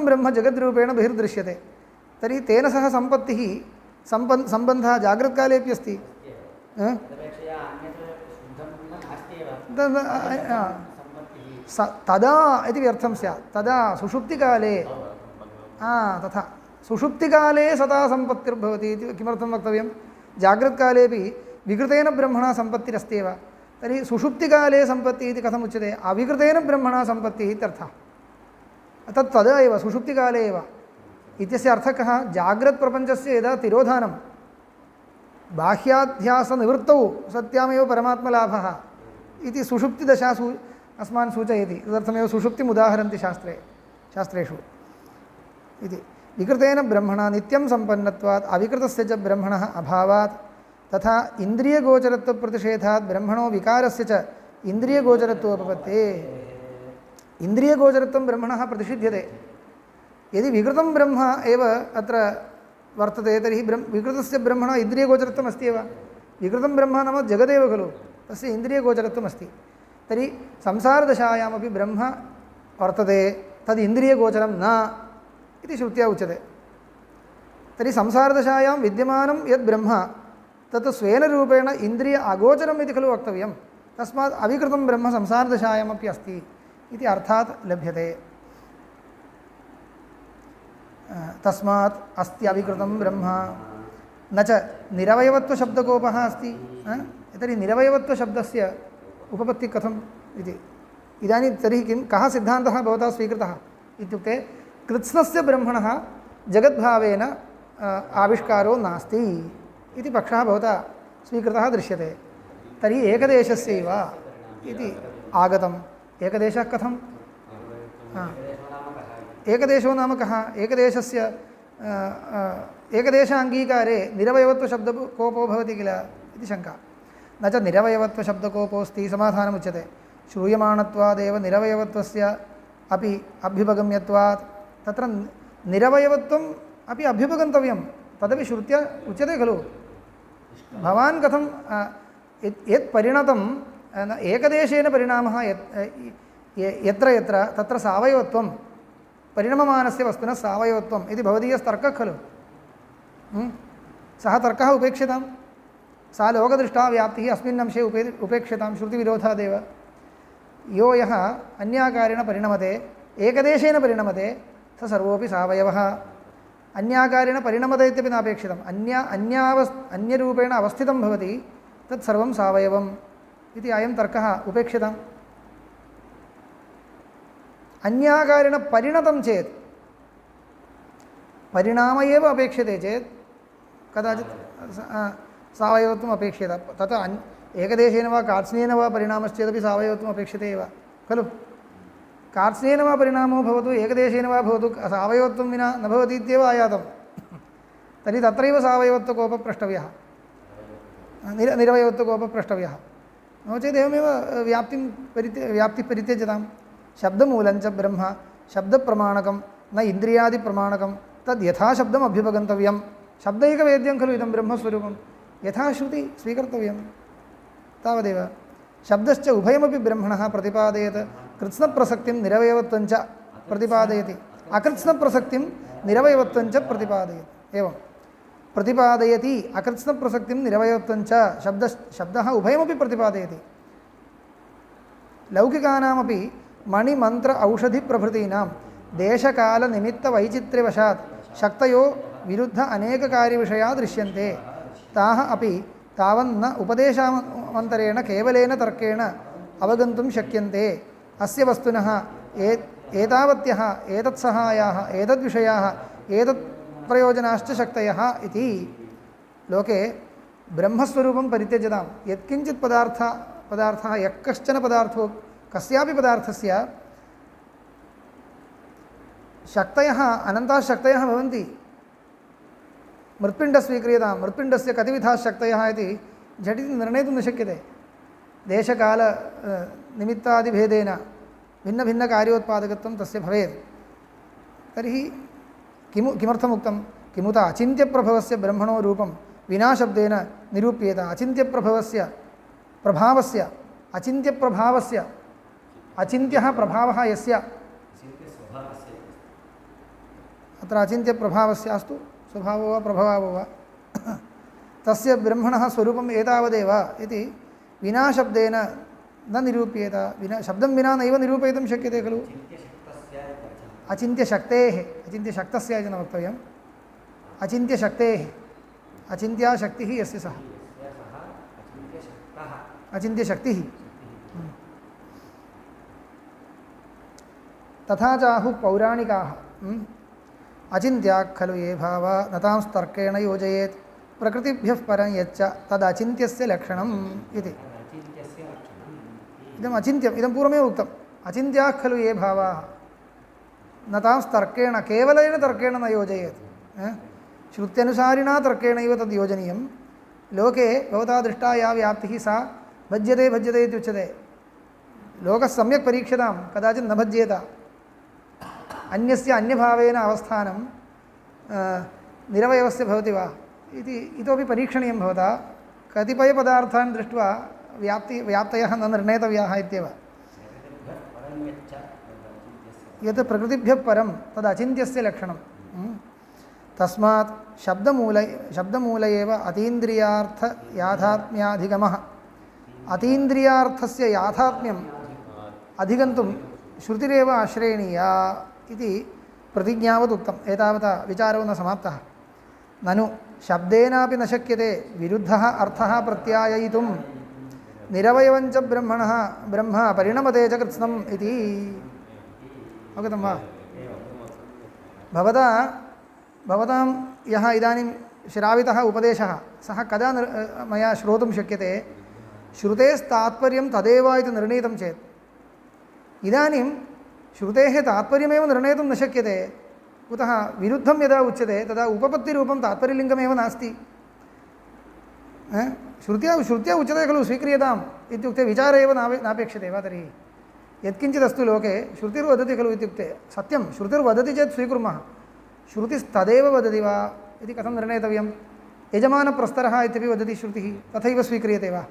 ब्रह्म जगद्रूपेण बहिर्दृश्यते तर्हि तेन सह सम्पत्तिः सम्बन्धः जाग्रत्कालेपि अस्ति तदा इति अर्थं स्यात् तदा सुषुप्तिकाले तथा सुषुप्तिकाले सदा सम्पत्तिर्भवति इति किमर्थं वक्तव्यं जाग्रत्कालेपि विकृतेन ब्रह्मणा सम्पत्तिरस्त्येव तर्हि सुषुप्तिकाले सम्पत्तिः इति कथम् उच्यते अविकृतेन ब्रह्मणा सम्पत्तिः इत्यर्थः तदा एव सुषुप्तिकाले एव इत्यस्य अर्थः कः जाग्रत्प्रपञ्चस्य यदा तिरोधानं बाह्याध्यासनिवृत्तौ सत्यामेव परमात्मलाभः इति सुषुप्तिदशासु अस्मान् सूचयति तदर्थमेव सुषुप्तिम् उदाहरन्ति शास्त्रेषु इति विकृतेन ब्रह्मणा नित्यं सम्पन्नत्वात् अविकृतस्य च ब्रह्मणः अभावात् तथा इन्द्रियगोचरत्वप्रतिषेधात् ब्रह्मणो विकारस्य च इन्द्रियगोचरत्वोपपत्तेः इन्द्रियगोचरत्वं ब्रह्मणः प्रतिषिध्यते यदि विकृतं ब्रह्म एव अत्र वर्तते तर्हि विकृतस्य ब्रह्मणः इन्द्रियगोचरत्वम् अस्ति एव विकृतं ब्रह्म नाम जगदेव खलु तस्य इन्द्रियगोचरत्वम् अस्ति तर्हि संसारदशायामपि ब्रह्म वर्तते तद् इन्द्रियगोचरं न इति श्रुत्या उच्यते तर्हि संसारदशायां विद्यमानं यद् ब्रह्म तत् स्वेन रूपेण इन्द्रिय अगोचरम् इति खलु वक्तव्यं तस्मात् अविकृतं ब्रह्म संसारदशायामपि अस्ति इति अर्थात् लभ्यते तस्मात् अस्ति अविकृतं ब्रह्म न च निरवयवत्वशब्दकोपः अस्ति तर्हि निरवयवत्वशब्दस्य उपपत्तिः कथम् इति इदानीं तर्हि किं कः सिद्धान्तः भवता स्वीकृतः इत्युक्ते कृत्स्नस्य ब्रह्मणः जगद्भावेन आविष्कारो नास्ति इति पक्षः भवता स्वीकृतः दृश्यते तर्हि एकदेशस्यैव इति आगतम् एकदेशः कथम् एकदेशो नाम कः एकदेशस्य एकदेशाङ्गीकारे निरवयवत्वशब्दकोपो भवति किल इति शङ्का न च निरवयवत्वशब्दकोपोऽस्ति समाधानमुच्यते श्रूयमाणत्वादेव निरवयवत्वस्य अपि अभ्युपगम्यत्वात् तत्र निरवयवत्वम् अपि अभ्युपगन्तव्यं तदपि श्रुत्या उच्यते खलु भवान् कथं यत् परिणतं एकदेशेन परिणामः यत्र यत्र तत्र सावयवत्वं परिणममानस्य वस्तुनः सावयवत्वम् इति भवदीयस्तर्कः खलु सः तर्कः उपेक्षितां सा लोकदृष्टा व्याप्तिः अस्मिन् अंशे उपेक्षितां श्रुतिविरोधादेव यो यः अन्याकारेण परिणमते एकदेशेन परिणमते स सर्वोऽपि सावयवः अन्याकारेण परिणमते इत्यपि नापेक्षितम् अन्यरूपेण अवस्थितं भवति तत्सर्वं सावयवम् इति अयं तर्कः उपेक्षितम् अन्याकारेण परिणतं चेत् परिणाम एव अपेक्षते चेत् कदाचित् सावयवत्वम् अपेक्षितं तत् एकदेशेन वा कार्त्स्नेन वा परिणामश्चेदपि सावयवत्वम् अपेक्षते एव खलु कार्त्स्नेन वा परिणामो भवतु एकदेशेन वा भवतु सावयवत्वं विना न भवति इत्येव आयातं तर्हि तत्रैव सावयवत्वकोपः प्रष्टव्यः निरवयवत्वकोपः प्रष्टव्यः नो चेत् एवमेव व्याप्तिः परित्यज्यतां शब्दमूलञ्च ब्रह्म शब्दप्रमाणकं न इन्द्रियादिप्रमाणकं तद् यथा शब्दम् अभ्युपगन्तव्यं शब्दैकवेद्यं खलु इदं ब्रह्मस्वरूपं यथा श्रुति स्वीकर्तव्यं तावदेव शब्दश्च उभयमपि ब्रह्मणः प्रतिपादयत् कृत्स्नप्रसक्तिं निरवयवत्वञ्च प्रतिपादयति अकृत्स्नप्रसक्तिं निरवयवत्वञ्च प्रतिपादयति एवं प्रतिपादयति अकृत्स्नप्रसक्तिं निरवयवत्वञ्च शब्दः उभयमपि प्रतिपादयति लौकिकानामपि मणिमन्त्र औषधिप्रभृतीनां देशकालनिमित्तवैचित्र्यवशात् शक्तयो विरुद्ध अनेककार्यविषया दृश्यन्ते ताः अपि तावन्न उपदेशामन्तरेण केवलेन तर्केण अवगन्तुं शक्यन्ते अस्य वस्तुनः एतावत्यः एतत्सहायाः एतद्विषयाः एतत्प्रयोजनाश्च शक्तयः इति लोके ब्रह्मस्वरूपं परित्यज्यतां यत्किञ्चित् पदार्थः यः कश्चन पदार्थो कस्यापि पदार्थस्य शक्तयः अनन्ताः शक्तयः भवन्ति मृत्पिण्डं स्वीक्रियतां मृत्पिण्डस्य कतिविधाः शक्तयः इति झटिति निर्णेतुं न शक्यते देशकाल निमित्तादिभेदेन भिन्नभिन्नकार्योत्पादकत्वं तस्य भवेत् तर्हि किमर्थमुक्तं किमुत अचिन्त्यप्रभवस्य ब्रह्मणो रूपं विना शब्देन निरूप्येत अचिन्त्यप्रभवस्य प्रभावस्य अचिन्त्यप्रभावस्य अचिन्त्यः प्रभावः यस्य अत्र अचिन्त्यप्रभावस्य अस्तु स्वभावो वा प्रभावो वा तस्य ब्रह्मणः स्वरूपम् एतावदेव इति विना शब्देन न निरूप्येत विना शब्दं विना नैव निरूपयितुं शक्यते खलु अचिन्त्यशक्तेः अचिन्त्यशक्तस्य इति न वक्तव्यम् अचिन्त्यशक्तेः अचिन्त्या शक्तिः यस्य सः अचिन्त्यशक्तिः तथा चाहुः पौराणिकाः अचिन्त्याः खलु ये भावा न तांस्तर्केण योजयेत् प्रकृतिभ्यः परं यच्च तदचिन्त्यस्य लक्षणम् इति। इदम् अचिन्त्यम्, इदं पूर्वमेव उक्तम्। अचिन्त्याः खलु ये भावाः न तांस्तर्केण, केवलेन तर्केण न योजयेत्। श्रुत्यनुसारिणा तर्केणैव तद् योजनीयं। लोके भवता दृष्टा या व्याप्तिः सा भज्यते भज्यते इत्युच्यते। लोकः सम्यक् परीक्ष्यतां, कदाचित् न भज्येत। अन्यस्य अन्यभावेन अवस्थानं निरवयवस्य भवति वा इति इतोपि परीक्षणीयं भवता। कतिपयपदार्थान् दृष्ट्वा व्याप्तयः न निर्णेतव्याः इत्येव। यत् प्रकृतिभ्यः परं तद् अचिन्त्यस्य लक्षणं। तस्मात् शब्दमूल एव अतीन्द्रियार्थ याथात्म्याधिगमः। अतीन्द्रियार्थस्य याथात्म्यम् अधिगन्तुं श्रुतिरेव आश्रयणीया इति प्रतिज्ञावत् उक्तम्। एतावता विचारो न समाप्तः। ननु शब्देनापि न शक्यते विरुद्धः अर्थः प्रत्याययितुं निरवयवञ्च ब्रह्मणः ब्रह्म परिणमते च कृत्स्नम् इति। अवगतं वा? भवतां यः इदानीं श्रावितः उपदेशः सः कदा मया श्रोतुं शक्यते? श्रुतेस्तात्पर्यं तदेव इति निर्णीतं चेत्। इदानीं श्रुतेः तात्पर्यमेव निर्णेतुं न शक्यते। कुतः? विरुद्धं यदा उच्यते तदा उपपत्तिरूपं तात्पर्यलिङ्गमेव नास्ति। श्रुत्या उच्यते खलु स्वीक्रियताम् इत्युक्ते विचार एव नापेक्षते वा? तर्हि यत्किञ्चिदस्तु लोके श्रुतिर्वदति खलु इत्युक्ते सत्यं। श्रुतिर्वदति चेत् स्वीकुर्मः। श्रुतिस्तदेव वदति वा इति कथं निर्णेतव्यं? यजमानप्रस्तरः इत्यपि वदति श्रुतिः, तथैव स्वीक्रियते वा?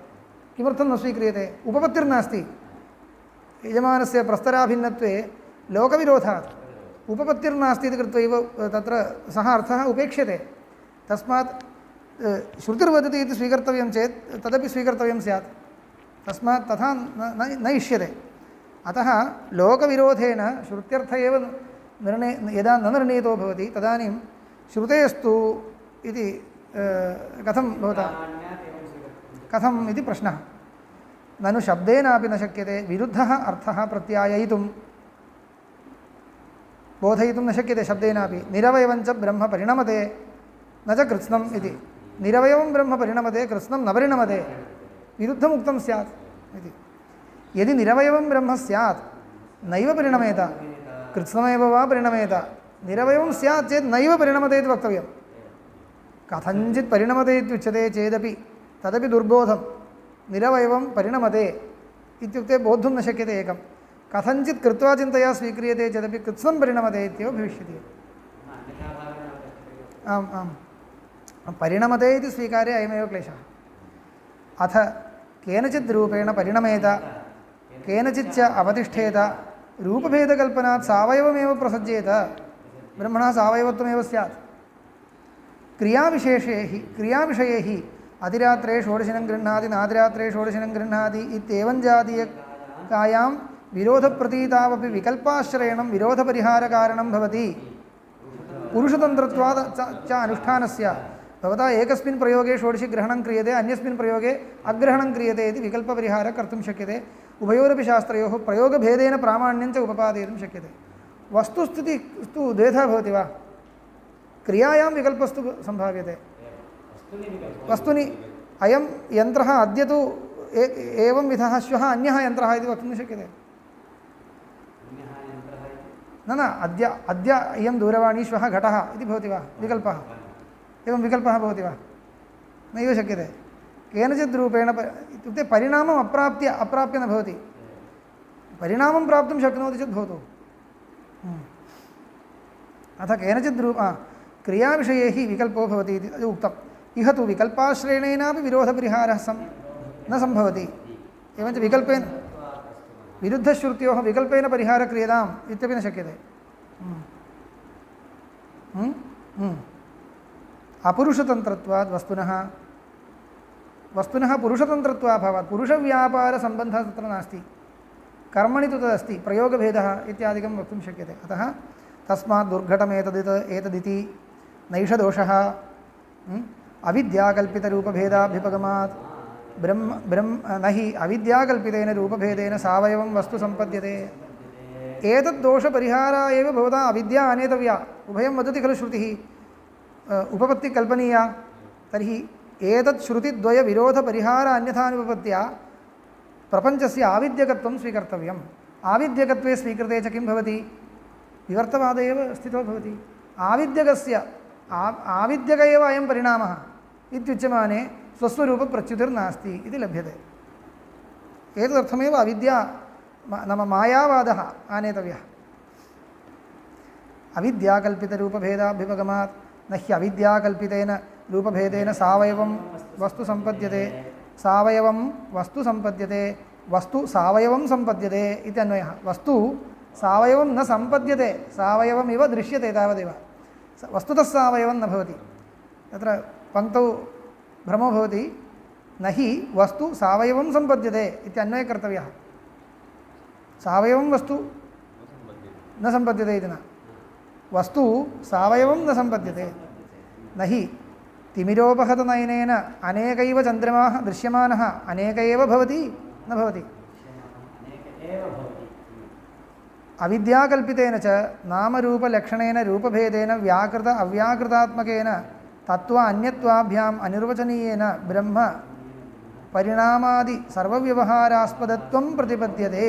किमर्थं न स्वीक्रियते? उपपत्तिर्नास्ति। यजमानस्य प्रस्तराभिन्नत्वे लोकविरोधात् उपपत्तिर्नास्ति इति कृत्वैव तत्र सः अर्थः उपेक्ष्यते। तस्मात् श्रुतिर्वदति इति स्वीकर्तव्यं चेत् तदपि स्वीकर्तव्यं स्यात्। तस्मात् तथा न इष्यते। अतः लोकविरोधेन श्रुत्यर्थ एव यदा न निर्णीतो भवति तदानीं श्रुतेस्तु इति कथं भवता कथम् इति प्रश्नः। ननु शब्देनापि न शक्यते विरुद्धः अर्थः प्रत्याययितुं बोधयितुं न शक्यते शब्देनापि। निरवयवञ्च ब्रह्म परिणमते न च कृत्स्नम् इति। निरवयवं ब्रह्म परिणमते, कृत्स्नं न परिणमते, विरुद्धम् उक्तं स्यात् इति। यदि निरवयवं ब्रह्म स्यात् नैव परिणमेत, कृत्स्नमेव वा परिणमेत। निरवयवं स्यात् चेत् नैव परिणमते इति वक्तव्यं। कथञ्चित् परिणमते इत्युच्यते चेदपि तदपि दुर्बोधं। निरवयवं परिणमते इत्युक्ते बोद्धुं न शक्यते एकं। कथञ्चित् कृत्वा चिन्तया स्वीक्रियते चेदपि कृत्स्नं परिणमते इत्येव भविष्यति। आम् आम्, परिणमते इति स्वीकार्य अयमेव क्लेशः। अथ केनचित् रूपेण परिणमेत, केनचिच्च अवतिष्ठेत, रूपभेदकल्पनात् सावयवमेव प्रसज्येत। ब्रह्मणः सावयवत्वमेव स्यात्। क्रियाविषये हि अतिरात्रे षोडशिनं गृह्णाति नातिरात्रे षोडशिनं गृह्णाति इत्येवं जातीयकायां विरोधप्रतीतावपि विकल्पाश्रयणं विरोधपरिहारकारणं भवति। पुरुषतन्त्रत्वात् च अनुष्ठानस्य भवता एकस्मिन् प्रयोगे षोडशी ग्रहणं क्रियते, अन्यस्मिन् प्रयोगे अग्रहणं क्रियते इति विकल्पपरिहारः कर्तुं शक्यते। उभयोरपि शास्त्रयोः प्रयोगभेदेन प्रामाण्यं च उपपादयितुं शक्यते। वस्तुस्थितिस्तु द्वेधा भवति वा? क्रियायां विकल्पस्तु सम्भाव्यते। वस्तुनि अयं यन्त्रः अद्य तु एवं विधः, श्वः अन्यः यन्त्रः इति वक्तुं न शक्यते। न अद्य इयं दूरवाणी, श्वः घटः इति भवति वा? विकल्पः। एवं विकल्पः भवति वा? नैव शक्यते। केनचित् रूपेण इत्युक्ते परिणामम् अप्राप्य न भवति। परिणामं प्राप्तुं शक्नोति चेत् भवतु। अथ केनचित् क्रियाविषये हि विकल्पो भवति इति उक्तम्। इह तु विकल्पाश्रयणेनापि विरोधपरिहारः न सम्भवति। एवञ्च विकल्पेन विरुद्धश्रुत्योः विकल्पेन परिहारः क्रियताम् इत्यपि न शक्यते। अपुरुषतन्त्रत्वात् वस्तुनः पुरुषतन्त्रत्वाभावात् पुरुषव्यापारसम्बन्धः तत्र नास्ति। कर्मणि तु तदस्ति, प्रयोगभेदः इत्यादिकं वक्तुं शक्यते। अतः तस्मात् दुर्घटमेतदिति नैष दोषः। अविद्याकल्पितरूपभेदाभ्युपगमात् ब्रह्म न हि अविद्याकल्पितेन रूपभेदेन सावयवं वस्तु सम्पद्यते। एतद्दोषपरिहाराय एव भवता अविद्या आनेतव्या उभयं वदति खलु श्रुतिः उपपत्तिः कल्पनीया तर्हि एतत् श्रुतिद्वयविरोधपरिहार अन्यथानुपपत्त्या प्रपञ्चस्य आविद्यकत्वं स्वीकर्तव्यम् आविद्यकत्वे स्वीकृते च किं भवति विवर्तवाद एव स्थितो भवति आविद्यकस्य आविद्यक एव अयं परिणामः इत्युच्यमाने स्वस्वरूपप्रच्युतिर्नास्ति इति लभ्यते एतदर्थमेव अविद्या नाम मायावादः आनेतव्यः अविद्याकल्पितरूपभेदाभ्युपगमात् न ह्यविद्याकल्पितेन रूपभेदेन सावयवं वस्तु सम्पद्यते सावयवं वस्तु सम्पद्यते वस्तु सावयवं सम्पद्यते इति अन्वयः वस्तु सावयवं न सम्पद्यते सावयवमिव दृश्यते तावदेव वस्तुतः सावयवं न भवति तत्र पङ्क्तौ भ्रमो भवति न हि वस्तु सावयवं सम्पद्यते इति अन्वयः कर्तव्यः सावयवं वस्तु न सम्पद्यते इति न वस्तु सावयवं न सम्पद्यते न हि तिमिरोपहतनयनेन अनेकैव चन्द्रमाः दृश्यमानः अनेक एव भवति न भवति अविद्याकल्पितेन च नामरूपलक्षणेन रूपभेदेन व्याकृत अव्याकृतात्मकेन तत्त्व अन्यत्वाभ्याम् अनिर्वचनीयेन ब्रह्म परिणामादि सर्वव्यवहारास्पदत्वं प्रतिपद्यते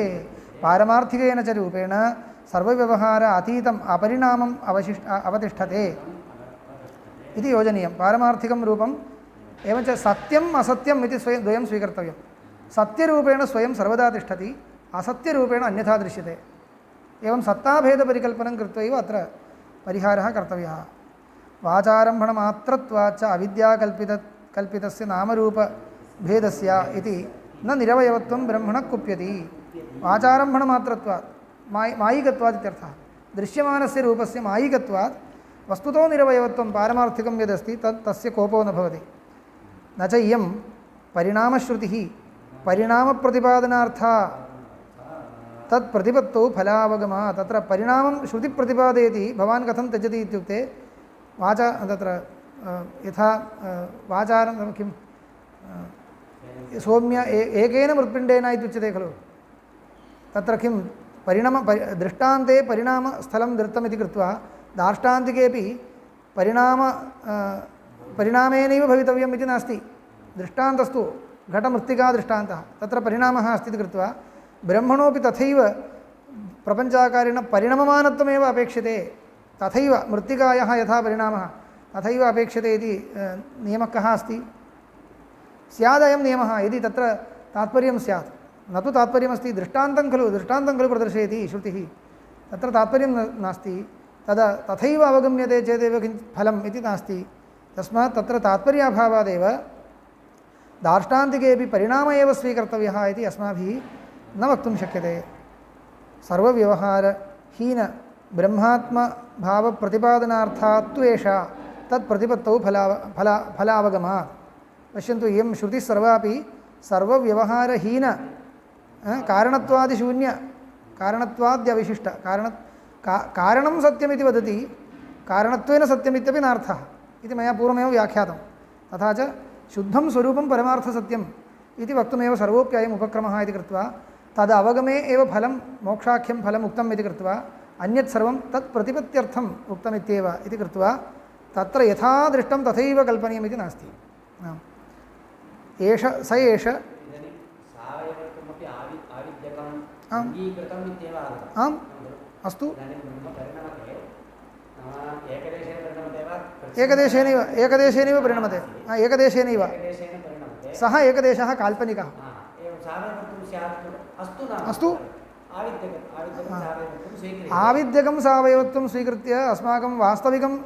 पारमार्थिकेन च रूपेण सर्वव्यवहार अतीतम् अपरिणामम् अवतिष्ठते इति योजनीयं पारमार्थिकं रूपम् एवञ्च सत्यम् असत्यम् इति द्वयं स्वीकर्तव्यं सत्यरूपेण स्वयं सर्वदा तिष्ठति असत्यरूपेण अन्यथा दृश्यते एवं सत्ताभेदपरिकल्पनं कृत्वा एव अत्र परिहारः कर्तव्यः वाचारम्भणमात्रत्वाच्च अविद्याकल्पितस्य नामरूपभेदस्य इति न निरवयवत्वं ब्रह्मणः कुप्यति वाचारम्भणमात्रत्वात् मायिकत्वात् इत्यर्थः दृश्यमानस्य रूपस्य मायिकत्वात् वस्तुतो निरवयवत्वं पारमार्थिकं यदस्ति तस्य कोपो न भवति न च इयं परिणामश्रुतिः परिणामप्रतिपादनार्था तत्प्रतिपत्तौ फलावगमा तत्र परिणामं श्रुतिप्रतिपादयति भवान् कथं त्यजति इत्युक्ते वाचा तत्र यथा वाचारं किं सौम्य एकेन मृत्पिण्डेन इत्युच्यते खलु तत्र किं दृष्टान्ते परिणामस्थलं दृष्टमिति कृत्वा दार्ष्टान्तिकेपि परिणामेनैव भवितव्यम् इति नास्ति दृष्टान्तस्तु घटमृत्तिका दृष्टान्तः तत्र परिणामः अस्ति इति कृत्वा ब्रह्मणोपि तथैव प्रपञ्चाकारेण परिणममानत्वमेव अपेक्षते तथैव मृत्तिकायाः यथा परिणामः तथैव अपेक्षते इति नियमः कः अस्ति स्यादयं नियमः यदि तत्र तात्पर्यं स्यात् न तु तात्पर्यमस्ति दृष्टान्तं खलु प्रदर्शयति श्रुतिः तत्र तात्पर्यं नास्ति तदा तथैव अवगम्यते चेदेव किञ्चित् फलम् इति नास्ति तस्मात् तत्र तात्पर्याभावादेव दार्ष्टान्तिकेपि परिणाम एव स्वीकर्तव्यः इति अस्माभिः न वक्तुं शक्यते सर्वव्यवहारहीन ब्रह्मात्मभावप्रतिपादनार्थात् एषा तत्प्रतिपत्तौ फलावगमात् पश्यन्तु इयं श्रुतिः सर्वापि सर्वव्यवहारहीन कारणत्वादिशून्य कारणत्वाद्यविशिष्ट कारणं सत्यमिति वदति कारणत्वेन सत्यमित्यपि नार्थः इति मया पूर्वमेव व्याख्यातं तथा च शुद्धं स्वरूपं परमार्थसत्यम् इति वक्तुमेव सर्वोप्ययम् उपक्रमः इति कृत्वा तद् अवगमे एव फलं मोक्षाख्यं फलम् उक्तम् इति कृत्वा अन्यत् सर्वं तत् प्रतिपत्त्यर्थम् उक्तमित्येव इति कृत्वा तत्र यथा दृष्टं तथैव कल्पनीयम् इति नास्ति एष आम् अस्तु एकदेशेनैव परिणमते एकदेशेनैव सः एकदेशः काल्पनिकः अस्तु आविद्यकं सावयवत्वं स्वीकृत्य अस्माकं वास्तविकं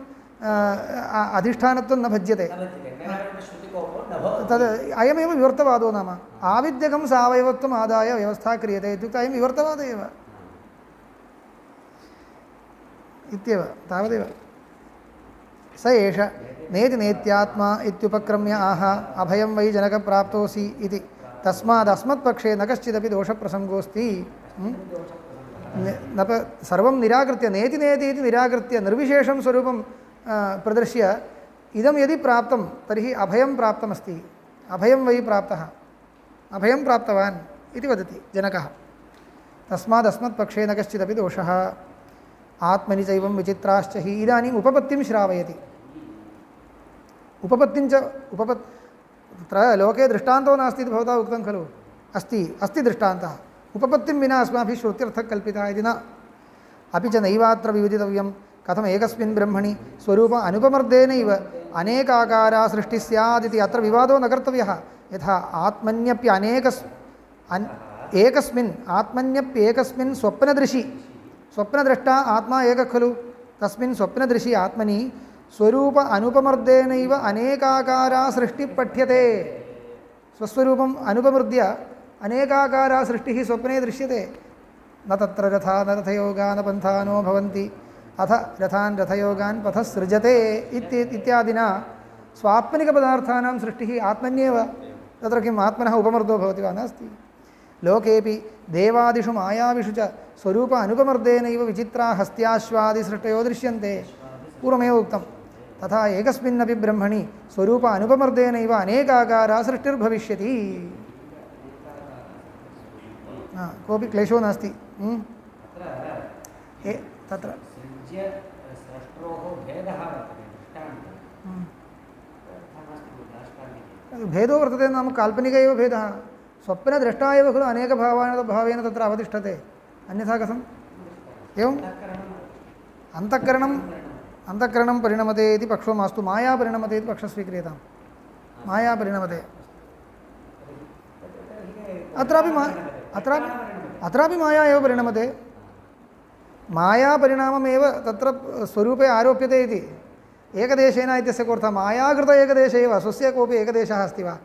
अधिष्ठानत्वं न भज्यते तद् अयमेव विवर्तवादो नाम आविद्यकं सावयवत्वम् आदाय व्यवस्था क्रियते इत्युक्ते अयं विवर्तवाद एव इत्येव तावदेव स एष नेति नेत्यात्मा इत्युपक्रम्य आह अभयं वै जनकप्राप्तोऽसि इति तस्मादस्मत्पक्षे न कश्चिदपि दोषप्रसङ्गोऽस्ति सर्वं निराकृत्य नेति नेति इति निराकृत्य निर्विशेषं स्वरूपं प्रदर्श्य इदं यदि प्राप्तं तर्हि अभयं प्राप्तमस्ति अभयं वै प्राप्तः अभयं प्राप्तवान् इति वदति जनकः तस्मादस्मत्पक्षे न कश्चिदपि दोषः आत्मनि चैवं विचित्राश्च हि इदानीम् उपपत्तिं श्रावयति तत्र लोके दृष्टान्तो नास्ति इति भवता उक्तं खलु अस्ति दृष्टान्तः उपपत्तिं विना अस्माभिः श्रुत्यर्थः कल्पितः इति न अपि च नैवात्र विविदितव्यं कथम् एकस्मिन् ब्रह्मणि स्वरूप अनुपमर्देनैव अनेकाकारा सृष्टिः स्यादिति अत्र विवादो न कर्तव्यः यथा आत्मन्यप्येकस्मिन् स्वप्नदृशि स्वप्नद्रष्टा आत्मा एकः खलु तस्मिन् स्वप्नदृशि आत्मनि स्वरूप अनुपमर्देनैव अनेकाकारा सृष्टिः पठ्यते स्वस्वरूपम् अनुपमर्द्य अनेकाकारा सृष्टिः स्वप्ने दृश्यते न तत्र रथा न रथयोगा न पन्थानो भवन्ति अथ रथान् रथयोगान् पथः सृजते इत्यादिना स्वाप्निकपदार्थानां सृष्टिः आत्मन्येव तत्र किम् आत्मनः उपमर्दो भवति वा नास्ति लोकेऽपि देवादिषु मायाविषु च स्वरूप अनुपमर्देनैव विचित्रा हस्त्याश्वादिसृष्टयो दृश्यन्ते पूर्वमेव उक्तं तथा एकस्मिन्नपि ब्रह्मणि स्वरूप अनुपमर्देनैव अनेकाकारा सृष्टिर्भविष्यति कोऽपि क्लेशो नास्ति तत्र भेदो वर्तते नाम काल्पनिक एव भेदः स्वप्नद्रष्टा एव खलु अनेकभावेन तत्र अवतिष्ठते अन्यथा कथम् एवम् अन्तःकरणं परिणमते इति पक्षो मास्तु माया परिणमते इति पक्षः स्वीक्रियताम् माया परिणमते अत्रापि माया एव परिणमते माया परिणाममेव तत्र स्वरूपे आरोप्यते इति एकदेशेन इत्यस्य कोऽर्थः मायाकृत एकदेशे एव स्वस्य कोऽपि एकदेशः अस्ति वा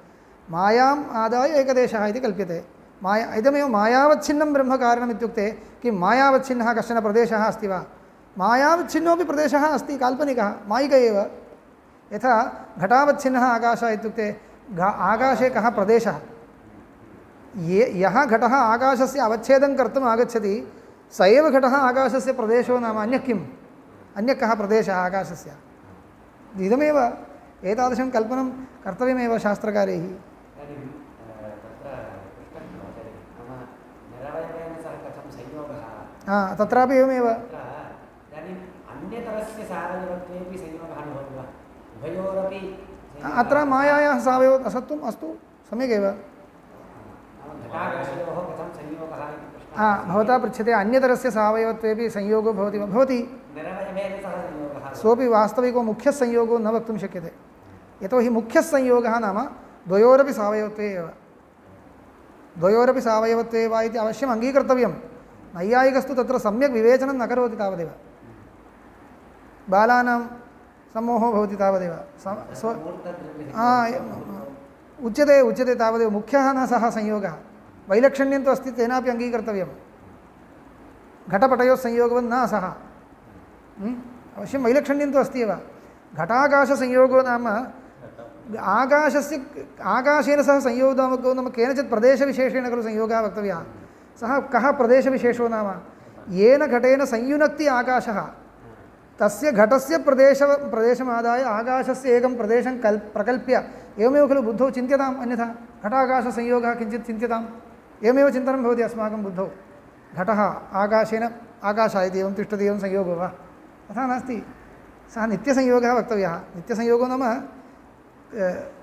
मायाम् आदाय एकदेशः इति कल्प्यते माया इदमेव मायावच्छिन्नं ब्रह्म कारणम् इत्युक्ते किं मायावच्छिन्नः कश्चन प्रदेशः अस्ति वा मायावच्छिन्नोपि प्रदेशः अस्ति काल्पनिकः मायिक एव यथा घटावच्छिन्नः आकाशः इत्युक्ते आकाशे कः प्रदेशः यः घटः आकाशस्य अवच्छेदं कर्तुम् आगच्छति स एव घटः आकाशस्य प्रदेशो नाम अन्यः किम् अन्यः कः प्रदेशः आकाशस्य इदमेव एतादृशं कल्पनं कर्तव्यमेव शास्त्रकारैः तत्रापि एवमेव अत्र मायायाः सावयव असत्त्वम् अस्तु सम्यगेव भवता पृच्छ्यते अन्यतरस्य सावयवत्वेपि संयोगो भवति वा भवति सोऽपि वास्तविको मुख्यः संयोगो न वक्तुं शक्यते यतोहि मुख्यः संयोगः नाम द्वयोरपि सावयवत्वे एव द्वयोरपि सावयवत्वे वा इति अवश्यम् अङ्गीकर्तव्यं नैयायिकस्तु तत्र सम्यक् विवेचनं न करोति तावदेव बालानां सम्मोहो भवति तावदेव उच्यते तावदेव मुख्यः न सः संयोगः वैलक्षण्यं तु अस्ति तेनापि अङ्गीकर्तव्यं घटपटयोः संयोगवन् न सः अवश्यं वैलक्षण्यं तु अस्ति एव घटाकाशसंयोगो नाम आकाशेन सह संयोगो नाम केनचित् प्रदेशविशेषेण खलु संयोगः वक्तव्यः सः कः प्रदेशविशेषो नाम येन घटेन संयुनक्ति आकाशः तस्य घटस्य प्रदेशमादाय आकाशस्य एकं प्रदेशं प्रकल्प्य एवमेव खलु बुद्धौ चिन्त्यताम् अन्यथा घटाकाशसंयोगः किञ्चित् चिन्त्यताम् एवमेव चिन्तनं भवति अस्माकं बुद्धौ घटः आकाशेन आकाशः इति एवं तिष्ठति एवं संयोगो वा तथा नास्ति सः नित्यसंयोगः वक्तव्यः नित्यसंयोगो नाम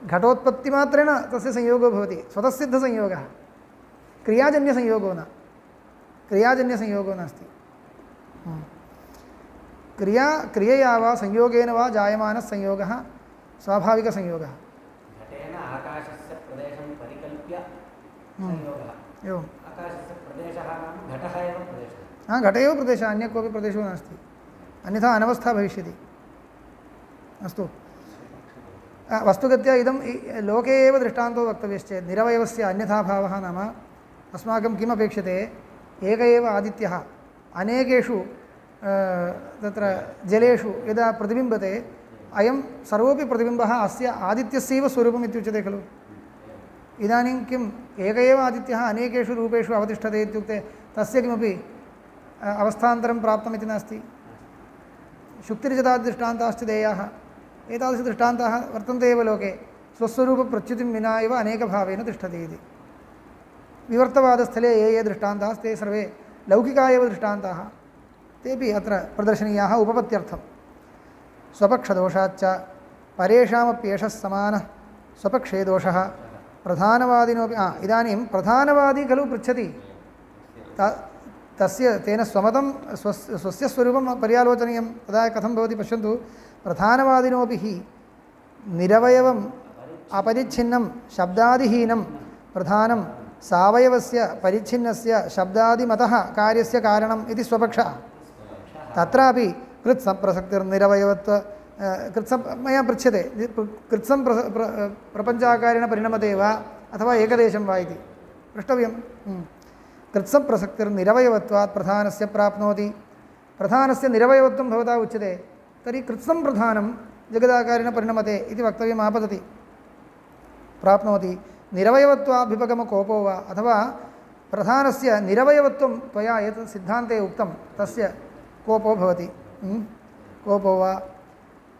घटोत्पत्तिमात्रेण तस्य संयोगो भवति स्वतःसिद्धसंयोगः क्रियाजन्यसंयोगो नास्ति क्रियया वा संयोगेन वा जायमानः संयोगः स्वाभाविकसंयोगः एवं घट एव प्रदेशः अन्य कोऽपि प्रदेशो नास्ति अन्यथा अनवस्था भविष्यति अस्तु वस्तुगत्या इदं लोके एव दृष्टान्तो वक्तव्यश्चेत् निरवयवस्य अन्यथा भावः नाम अस्माकं किम् अपेक्षते एक एव आदित्यः अनेकेषु तत्र जलेषु यदा प्रतिबिम्बते अयं सर्वोऽपि प्रतिबिम्बः अस्य आदित्यस्यैव स्वरूपम् इत्युच्यते खलु इदानीं किम् एक एव आदित्यः अनेकेषु रूपेषु अवतिष्ठते इत्युक्ते तस्य किमपि अवस्थान्तरं प्राप्तमिति नास्ति शुक्तिर्जतादृष्टान्ताश्च देयाः एतादृशदृष्टान्ताः वर्तन्ते एव लोके स्वस्वरूपप्रच्युतिं विना एव अनेकभावेन तिष्ठति इति विवर्तवादस्थले ये दृष्टान्ताः ते सर्वे लौकिका एव दृष्टान्ताः तेपि अत्र प्रदर्शनीयाः उपपत्त्यर्थं स्वपक्षदोषाच्च परेषामप्येषः समानः स्वपक्षे दोषः प्रधानवादिनोपि इदानीं प्रधानवादी खलु पृच्छति तस्य तेन स्वमतं स्वस्य स्वरूपं पर्यालोचनीयं तदा कथं भवति पश्यन्तु प्रधानवादिनोपि हि निरवयवम् अपरिच्छिन्नं शब्दादिहीनं प्रधानं सावयवस्य परिच्छिन्नस्य शब्दादिमतः कार्यस्य कारणम् इति स्वपक्षः तत्रापि कृत्सम्प्रसक्तिर्निरवयवत्व मया पृच्छ्यते कृत्सं प्रपञ्चाकारेण परिणमते वा अथवा एकदेशं वा इति प्रष्टव्यं कृत्सप्रसक्तिर्निरवयवत्वात् प्रधानस्य प्राप्नोति प्रधानस्य निरवयवत्वं भवता उच्यते तर्हि कृत्सं प्रधानं जगदाकारेण परिणमते इति वक्तव्यम् आपतति प्राप्नोति निरवयवत्वाभिपगमकोपो वा अथवा प्रधानस्य निरवयवत्वं त्वया यत् सिद्धान्ते उक्तं तस्य कोपो भवति कोपो वा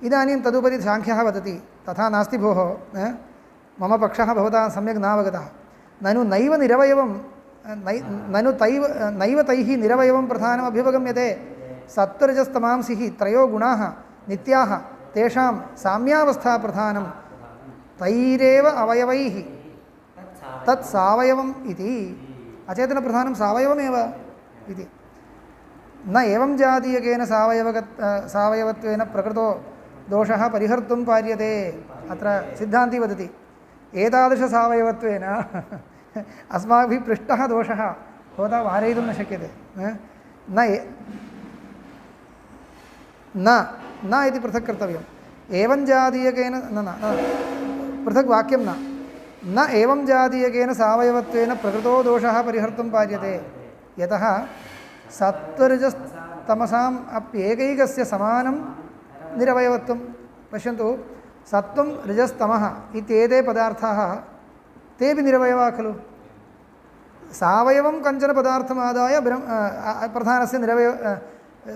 इदानीं तदुपरि साङ्ख्यः वदति तथा नास्ति भोः मम पक्षः भवता सम्यक् नावगतः ननु नैव निरवयवं नैव तैः निरवयवं प्रधानम् अभ्युपगम्यते सत्त्वरजस्तमांसि हि त्रयो गुणाः नित्याः तेषां साम्यावस्था प्रधानं तैरेव अवयवैः तत् सावयवम् इति अचेतनप्रधानं सावयवमेव इति न एवं जातीयकेन सावयवत्वेन प्रकृतो दोषः परिहर्तुं पार्यते अत्र सिद्धान्ती वदति एतादृशसावयवत्वेन अस्माभिः पृष्टः दोषः भवता वारयितुं न शक्यते न इति पृथक् कर्तव्यम् एवं जातीयकेन न पृथक् वाक्यं न एवं जातीयकेन सावयवत्वेन प्रकृतो दोषः परिहर्तुं पार्यते यतः सत्त्वरजस्तमसाम् अप्येकैकस्य समानं निरवयवत्वं पश्यन्तु सत्त्वं रजस्तमः इत्येते पदार्थाः तेपि निरवयवाः खलु सावयवं कञ्चन पदार्थमादाय प्रधानस्य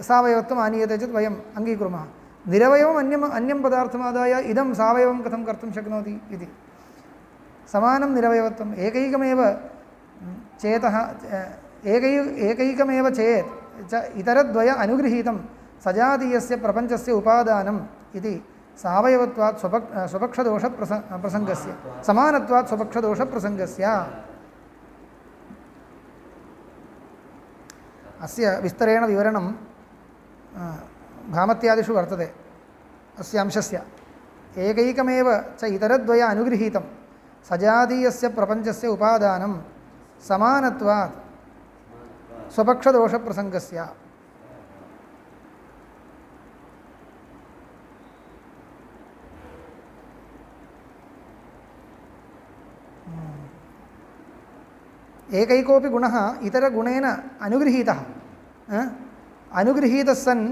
सावयवत्वम् आनीयते चेत् वयम् अङ्गीकुर्मः निरवयवम् अन्यं पदार्थमादाय इदं सावयवं कथं कर्तुं शक्नोति इति समानं निरवयवत्वम् एकैकमेव चेतः एकैकमेव चेत् च इतरद्वय अनुगृहीतं सजातीयस्य प्रपञ्चस्य उपादानम् इति सावयवत्वात् स्वपक्षदोषप्रसङ्गस्य समानत्वात् स्वपक्षदोषप्रसङ्गस्य अस्य विस्तरेण विवरणं भामत्यादिषु वर्तते अस्य अंशस्य एकैकमेव च इतरद्वय अनुगृहीतं सजातीयस्य प्रपञ्चस्य उपादानं समानत्वात् स्वपक्षदोषप्रसङ्गस्य एकैकोपि गुणः इतरगुणेन अनुगृहीतः अनुगृहीतः सन्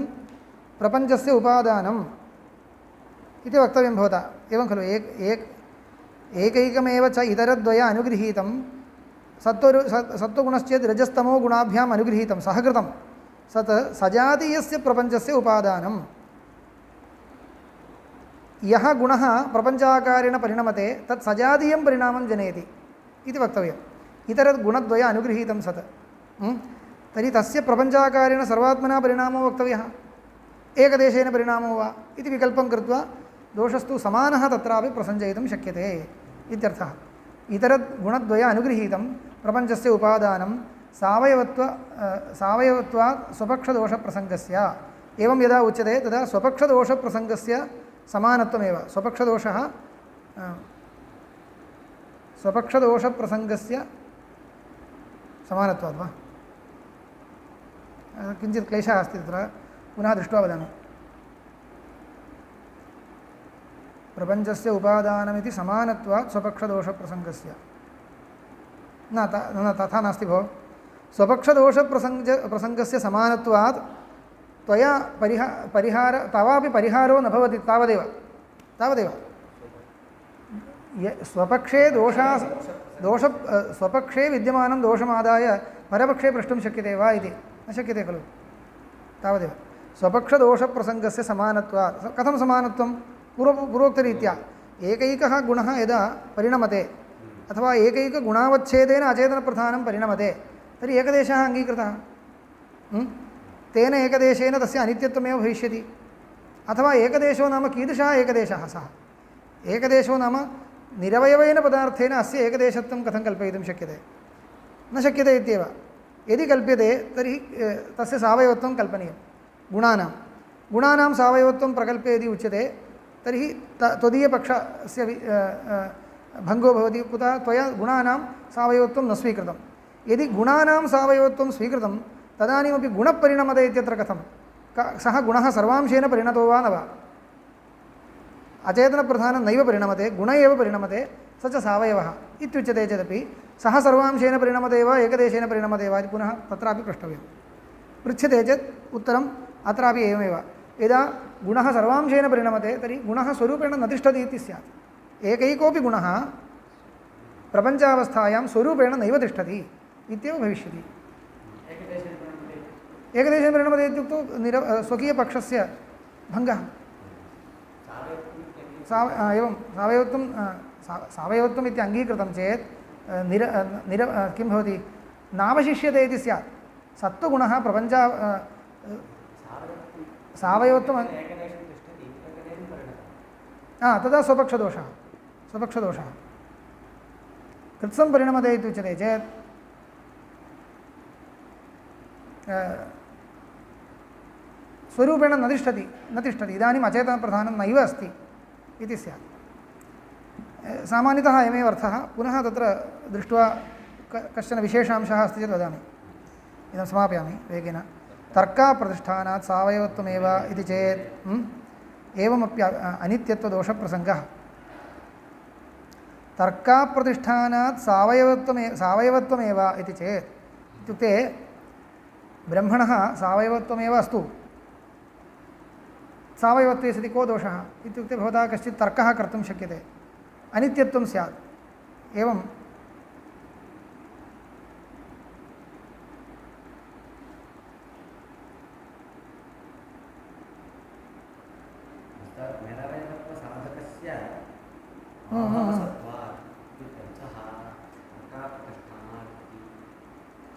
प्रपञ्चस्य उपादानम् इति वक्तव्यं भवता एवं खलु एकैकमेव च इतरद्वय अनुगृहीतं सत्त्वगुणश्चेत् रजस्तमो गुणाभ्याम् अनुगृहीतं सहकृतं सत् सजातीयस्य प्रपञ्चस्य उपादानं यः गुणः प्रपञ्चाकारेण परिणमते तत् सजातीयं परिणामं जनयति इति वक्तव्यम् इतरगुणद्वय अनुगृहीतं सत् तर्हि तस्य प्रपञ्चाकारेण सर्वात्मना परिणामो वक्तव्यः एकदेशेन परिणामो वा इति विकल्पं कृत्वा दोषस्तु समानः तत्रापि प्रसञ्जयितुं शक्यते इत्यर्थः इतरगुणद्वय अनुगृहीतं प्रपञ्चस्य उपादानं सावयवत्वात् स्वपक्षदोषप्रसङ्गस्य एवं यदा उच्यते तदा स्वपक्षदोषप्रसङ्गस्य समानत्वमेव स्वपक्षदोषप्रसङ्गस्य समानत्वात् वा किञ्चित् क्लेशः अस्ति तत्र पुनः दृष्ट्वा वदामि प्रपञ्चस्य उपादानमिति समानत्वात् स्वपक्षदोषप्रसङ्गस्य न तथा नास्ति भो स्वपक्षदोषप्रसङ्गस्य समानत्वात् त्वया तवापि परिहारो न भवति तावदेव स्वपक्षे स्वपक्षे विद्यमानं दोषमादाय परपक्षे प्रष्टुं शक्यते वा इति न शक्यते खलु तावदेव स्वपक्षदोषप्रसङ्गस्य समानत्वात् कथं समानत्वं पूर्वोक्तरीत्या एकैकः गुणः यदा परिणमते अथवा एकैकगुणावच्छेदेन अचेतनप्रधानं परिणमते तर्हि एकदेशः अङ्गीकृतः तेन एकदेशेन तस्य अनित्यत्वमेव भविष्यति। अथवा एकदेशो नाम कीदृशः एकदेशः सः? एकदेशो नाम निरवयवेन पदार्थेन अस्य एकदेशत्वं कथं कल्पयितुं शक्यते? न शक्यते इत्येव। यदि कल्प्यते तर्हि तस्य सावयवत्वं कल्पनीयं। गुणानां सावयवत्वं प्रकल्प्य यदि उच्यते तर्हि त्वदीयपक्षस्य भङ्गो भवति। कुतः? त्वया गुणानां सावयवत्वं न स्वीकृतं। यदि गुणानां सावयवत्वं स्वीकृतं तदानीमपि गुणपरिणमते इत्यत्र कथं? सः गुणः सर्वांशेन परिणतो वा न वा? अचेतनप्रधानं नैव परिणमते, गुण एव परिणमते, स च सावयवः इत्युच्यते चेदपि सः सर्वांशेन परिणमते वा एकदेशेन परिणमते वा इति पुनः तत्रापि प्रष्टव्यं। पृच्छ्यते चेत् उत्तरम् अत्रापि एवमेव। यदा गुणः सर्वांशेन परिणमते तर्हि गुणः स्वरूपेण न तिष्ठति इति स्यात्। एकैकोऽपि गुणः प्रपञ्चावस्थायां स्वरूपेण नैव तिष्ठति इत्येव भविष्यति। एकदेशेन परिणमते इत्युक्तौ स्वकीयपक्षस्य भङ्गः। एवं सावयवत्वम् इति अङ्गीकृतं चेत् किं भवति? नावशिष्यते इति स्यात्। सत्त्वगुणः सावयवत्वं तदा स्वपक्षदोषः कृत्सं परिणमते इत्युच्यते चेत् स्वरूपेण न तिष्ठति इदानीम् अचेतनप्रधानं नैव अस्ति इति स्यात्। सामान्यतः अयमेव अर्थः। पुनः तत्र दृष्ट्वा कश्चन विशेषांशः अस्ति चेत् वदामि। इदं समापयामि वेगेन। तर्काप्रतिष्ठानात् सावयवत्वमेव इति चेत् एवमपि अनित्यत्वदोषप्रसङ्गः। तर्काप्रतिष्ठानात् सावयवत्वमेव इति चेत् इत्युक्ते ब्रह्मणः सावयवत्वमेव अस्तु, सावयवत्वे सति को दोषः इत्युक्ते भवता कश्चित् तर्कः कर्तुं शक्यते, अनित्यत्वं स्यात्। एवं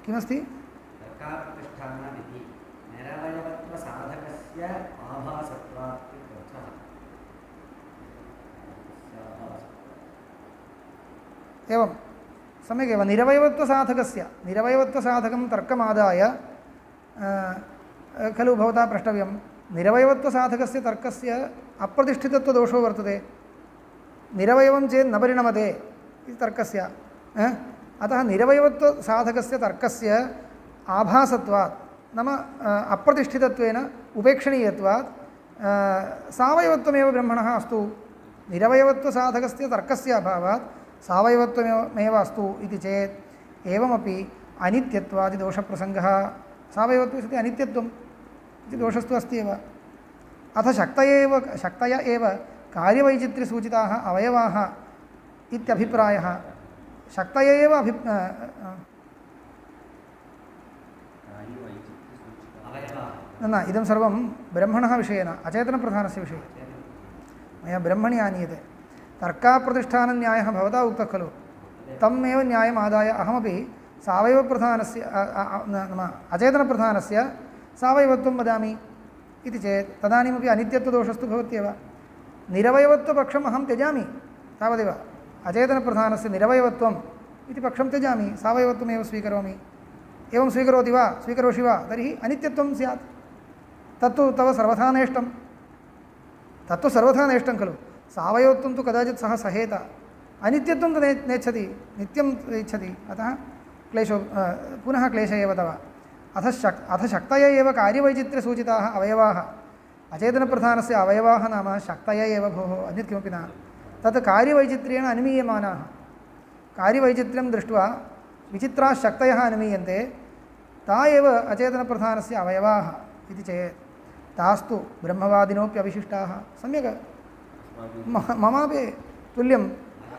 किमस्ति? एवं सम्यगेव। निरवयवत्वसाधकं तर्कमादाय खलु भवता प्रष्टव्यं। निरवयवत्वसाधकस्य तर्कस्य अप्रतिष्ठितत्वदोषो वर्तते। निरवयवं चेत् न परिणमते इति तर्कस्य। अतः निरवयवत्वसाधकस्य तर्कस्य आभासत्वात् नाम अप्रतिष्ठितत्वेन उपेक्षणीयत्वात् सावयवत्वमेव ब्रह्मणः अस्तु। निरवयवत्वसाधकस्य तर्कस्य अभावात् सावयवत्वमेव अस्तु इति चेत् एवमपि अनित्यत्वादिदोषप्रसङ्गः। सावयवत्वे सति अनित्यत्वम् इति दोषस्तु अस्ति एव। अथ शक्तय एव कार्यवैचित्र्यसूचिताः अवयवाः इत्यभिप्रायः। शक्तय एव न इदं सर्वं ब्रह्मणः विषयेन, अचेतनप्रधानस्य विषये मया ब्रह्मणि आनीयते। तर्काप्रतिष्ठानन्यायः भवता उक्तः खलु, तम् एव न्यायम् आदाय अहमपि सावयवप्रधानस्य नाम अचेतनप्रधानस्य सावयवत्वं वदामि इति चेत् तदानीमपि अनित्यत्वदोषस्तु भवत्येव। निरवयवत्वपक्षम् अहं त्यजामि तावदेव। अचेतनप्रधानस्य निरवयवत्वम् इति पक्षं त्यजामि, सावयवत्वमेव स्वीकरोमि। एवं स्वीकरोति वा, स्वीकरोषि वा, तर्हि अनित्यत्वं स्यात्। तत्तु तव सर्वथा नेष्टं, तत्तु सर्वथा नेष्टं खलु। सावयवत्वं तु कदाचित् सः सहेत, अनित्यत्वं तु नेच्छति, नित्यं इच्छति। अतः क्लेशो पुनः क्लेश एव तव। अथ शक्तय एव कार्यवैचित्र्यसूचिताः अवयवाः। अचेतनप्रधानस्य अवयवाः नाम शक्तय एव भोः, अन्यत् किमपि न। तत् कार्यवैचित्र्येण अनुमीयमानाः। कार्यवैचित्र्यं दृष्ट्वा विचित्राः शक्तयः अनुमीयन्ते, ता एव अचेतनप्रधानस्य अवयवाः इति चेत् तास्तु ब्रह्मवादिनोऽपि अविशिष्टाः। सम्यक्, ममापि तुल्यं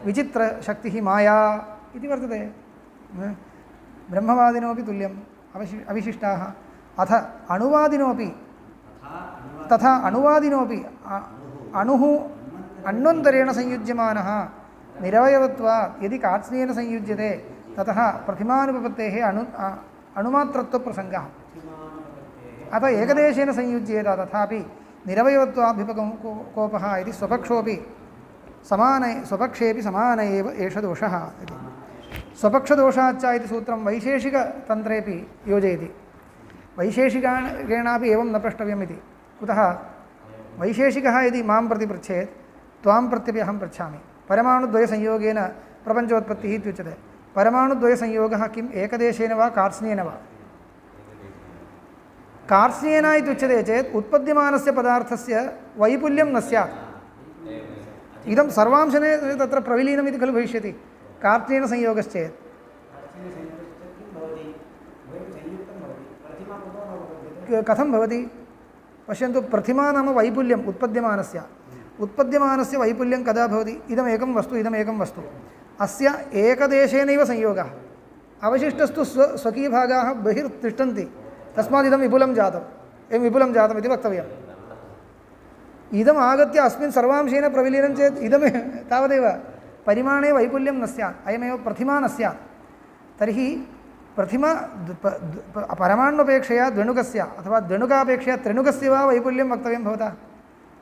विचित्रशक्तिः माया इति वर्तते। ब्रह्मवादिनोऽपि तुल्यम् अविशिष्टाः। अथ अणुवादिनोऽपि तथा अणुवादिनोऽपि अणुः अन्वन्तरेण संयुज्यमानः निरवयवत्वात् यदि कार्त्स्येन संयुज्यते ततः प्रतिमानुपपत्तेः अणुमात्रत्वप्रसङ्गः। अत एकदेशेन संयुज्येत तथापि निरवयवत्वाभ्युपगम कोपः इति स्वपक्षोऽपि स्वपक्षेऽपि समान एव एष दोषः इति स्वपक्षदोषाच्च इति सूत्रं वैशेषिकतन्त्रेऽपि योजयति वैशेषिकेणापि एवं न प्रष्टव्यम् इति कुतः वैशेषिकः यदि मां प्रति पृच्छेत् त्वां प्रत्यपि अहं पृच्छामि परमाणुद्वयसंयोगेन प्रपञ्चोत्पत्तिः इत्युच्यते परमाणुद्वयसंयोगः किम् एकदेशेन वा कार्त्स्न्येन वा कार्त्स्न्येन इत्युच्यते चेत् उत्पद्यमानस्य पदार्थस्य वैपुल्यं न स्यात् इदं सर्वांशने तत्र प्रविलीनम् इति खलु भविष्यति कार्त्स्न्येन संयोगश्चेत् कथं भवति पश्यन्तु प्रतिमा नाम वैपुल्यम् उत्पद्यमानस्य वैपुल्यं कदा भवति इदमेकं वस्तु अस्य एकदेशेनैव संयोगः अवशिष्टस्तु स्वकीयभागाः बहिर्तिष्ठन्ति तस्मात् इदं विपुलं जातम् इति वक्तव्यम् इदम् आगत्य अस्मिन् सर्वांशेन प्रविलीनं चेत् इदं तावदेव परिमाणे वैपुल्यं न स्यात् अयमेव प्रतिमा न स्यात् तर्हि प्रतिमा परमाण्वपेक्षया द्विणुकस्य अथवा द्विणुकापेक्षया त्रिणुकस्य वा वैपुल्यं वक्तव्यं भवता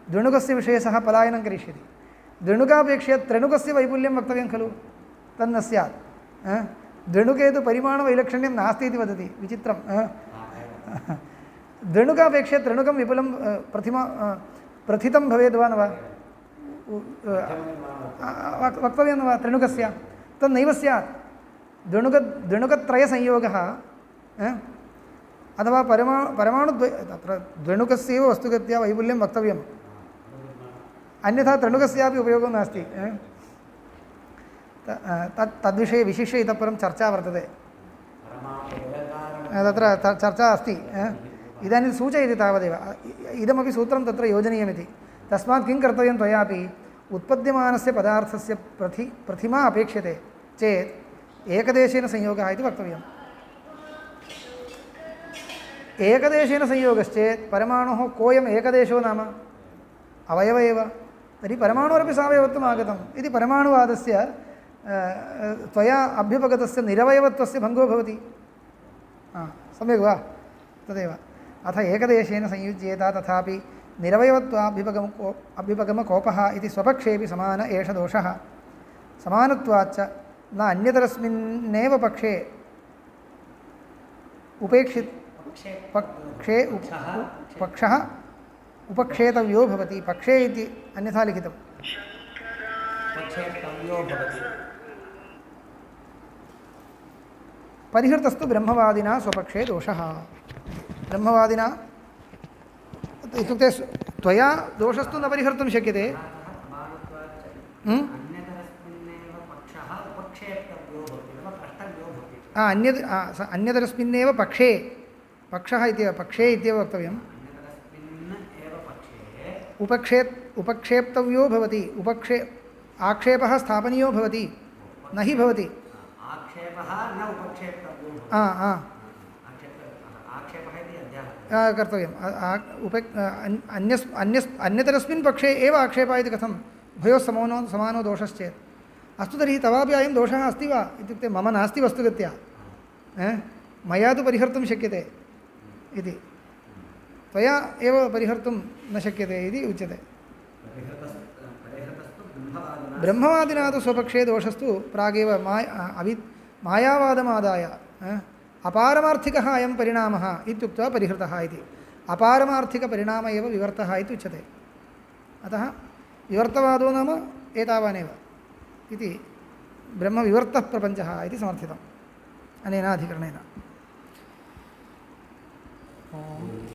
द्विणुकस्य विषये सः पलायनं करिष्यति द्विणुकापेक्षया त्रिणुकस्य वैपुल्यं वक्तव्यं खलु तन्न स्यात् द्विणुके तु परिमाणवैलक्षण्यं नास्ति इति वदति विचित्रं द्विणुकापेक्षया त्रिणुकं विपुलं प्रथितं भवेद् वा न वा वक्तव्यं न वा त्रिणुकस्य तन्नैव स्यात् द्विणुकत्रयसंयोगः अथवा तत्र द्विणुकस्यैव वस्तुगत्या वैपुल्यं वक्तव्यम् अन्यथा त्रिणुकस्यापि उपयोगो नास्ति तद्विषये विशिष्य इतः परं चर्चा वर्तते तत्र चर्चा अस्ति इदानीं सूचयति तावदेव इदमपि सूत्रं तत्र योजनीयमिति तस्मात् किं कर्तव्यं त्वयापि उत्पद्यमानस्य पदार्थस्य प्रतिमा अपेक्ष्यते चेत् एकदेशेन संयोगः इति वक्तव्यम् एकदेशेन संयोगश्चेत् परमाणुः कोऽयम् एकदेशो नाम अवयव एव तर्हि परमाणुरपि सावयवत्वम् आगतम् इति परमाणुवादस्य त्वया अभ्युपगतस्य निरवयवत्वस्य भङ्गो भवति सम्यक् वा तदेव अथ एकदेशेन संयुज्येत तथापि निरवयवत्वाभ्युपगमकोपः इति स्वपक्षेऽपि समान एष दोषः समानत्वाच्च न अन्यतरस्मिन्नेव पक्षे पक्षः उपक्षेतव्यो भवति पक्षे इति अन्यथा लिखितम् परिहृतस्तु ब्रह्मवादिना स्वपक्षे दोषः ब्रह्मवादिना इत्युक्ते त्वया दोषस्तु न परिहर्तुं शक्यते अन्यतरस्मिन्नेव पक्षे पक्षः इत्येव पक्षे इत्येव वक्तव्यम् उपक्षेप्तव्यो भवति आक्षेपः स्थापनीयो भवति न हि भवति कर्तव्यम् अन्यतरस्मिन् पक्षे एव आक्षेपः इति कथं भयोः समानो दोषश्चेत् अस्तु तर्हि तवापि अयं दोषः अस्ति वा इत्युक्ते मम नास्ति वस्तुगत्या मया तु परिहर्तुं शक्यते इति त्वया एव परिहर्तुं न शक्यते इति उच्यते ब्रह्मवादिना तु स्वपक्षे दोषस्तु प्रागेव मायावादमादाय अपारमार्थिकः अयं परिणामः इत्युक्त्वा परिहृतः इति अपारमार्थिकपरिणाम एव विवर्तः इति उच्यते अतः विवर्तवादो नाम एतावानेव इति ब्रह्मविवर्तः प्रपञ्चः इति समर्थितम् अनेन अधिकरणेन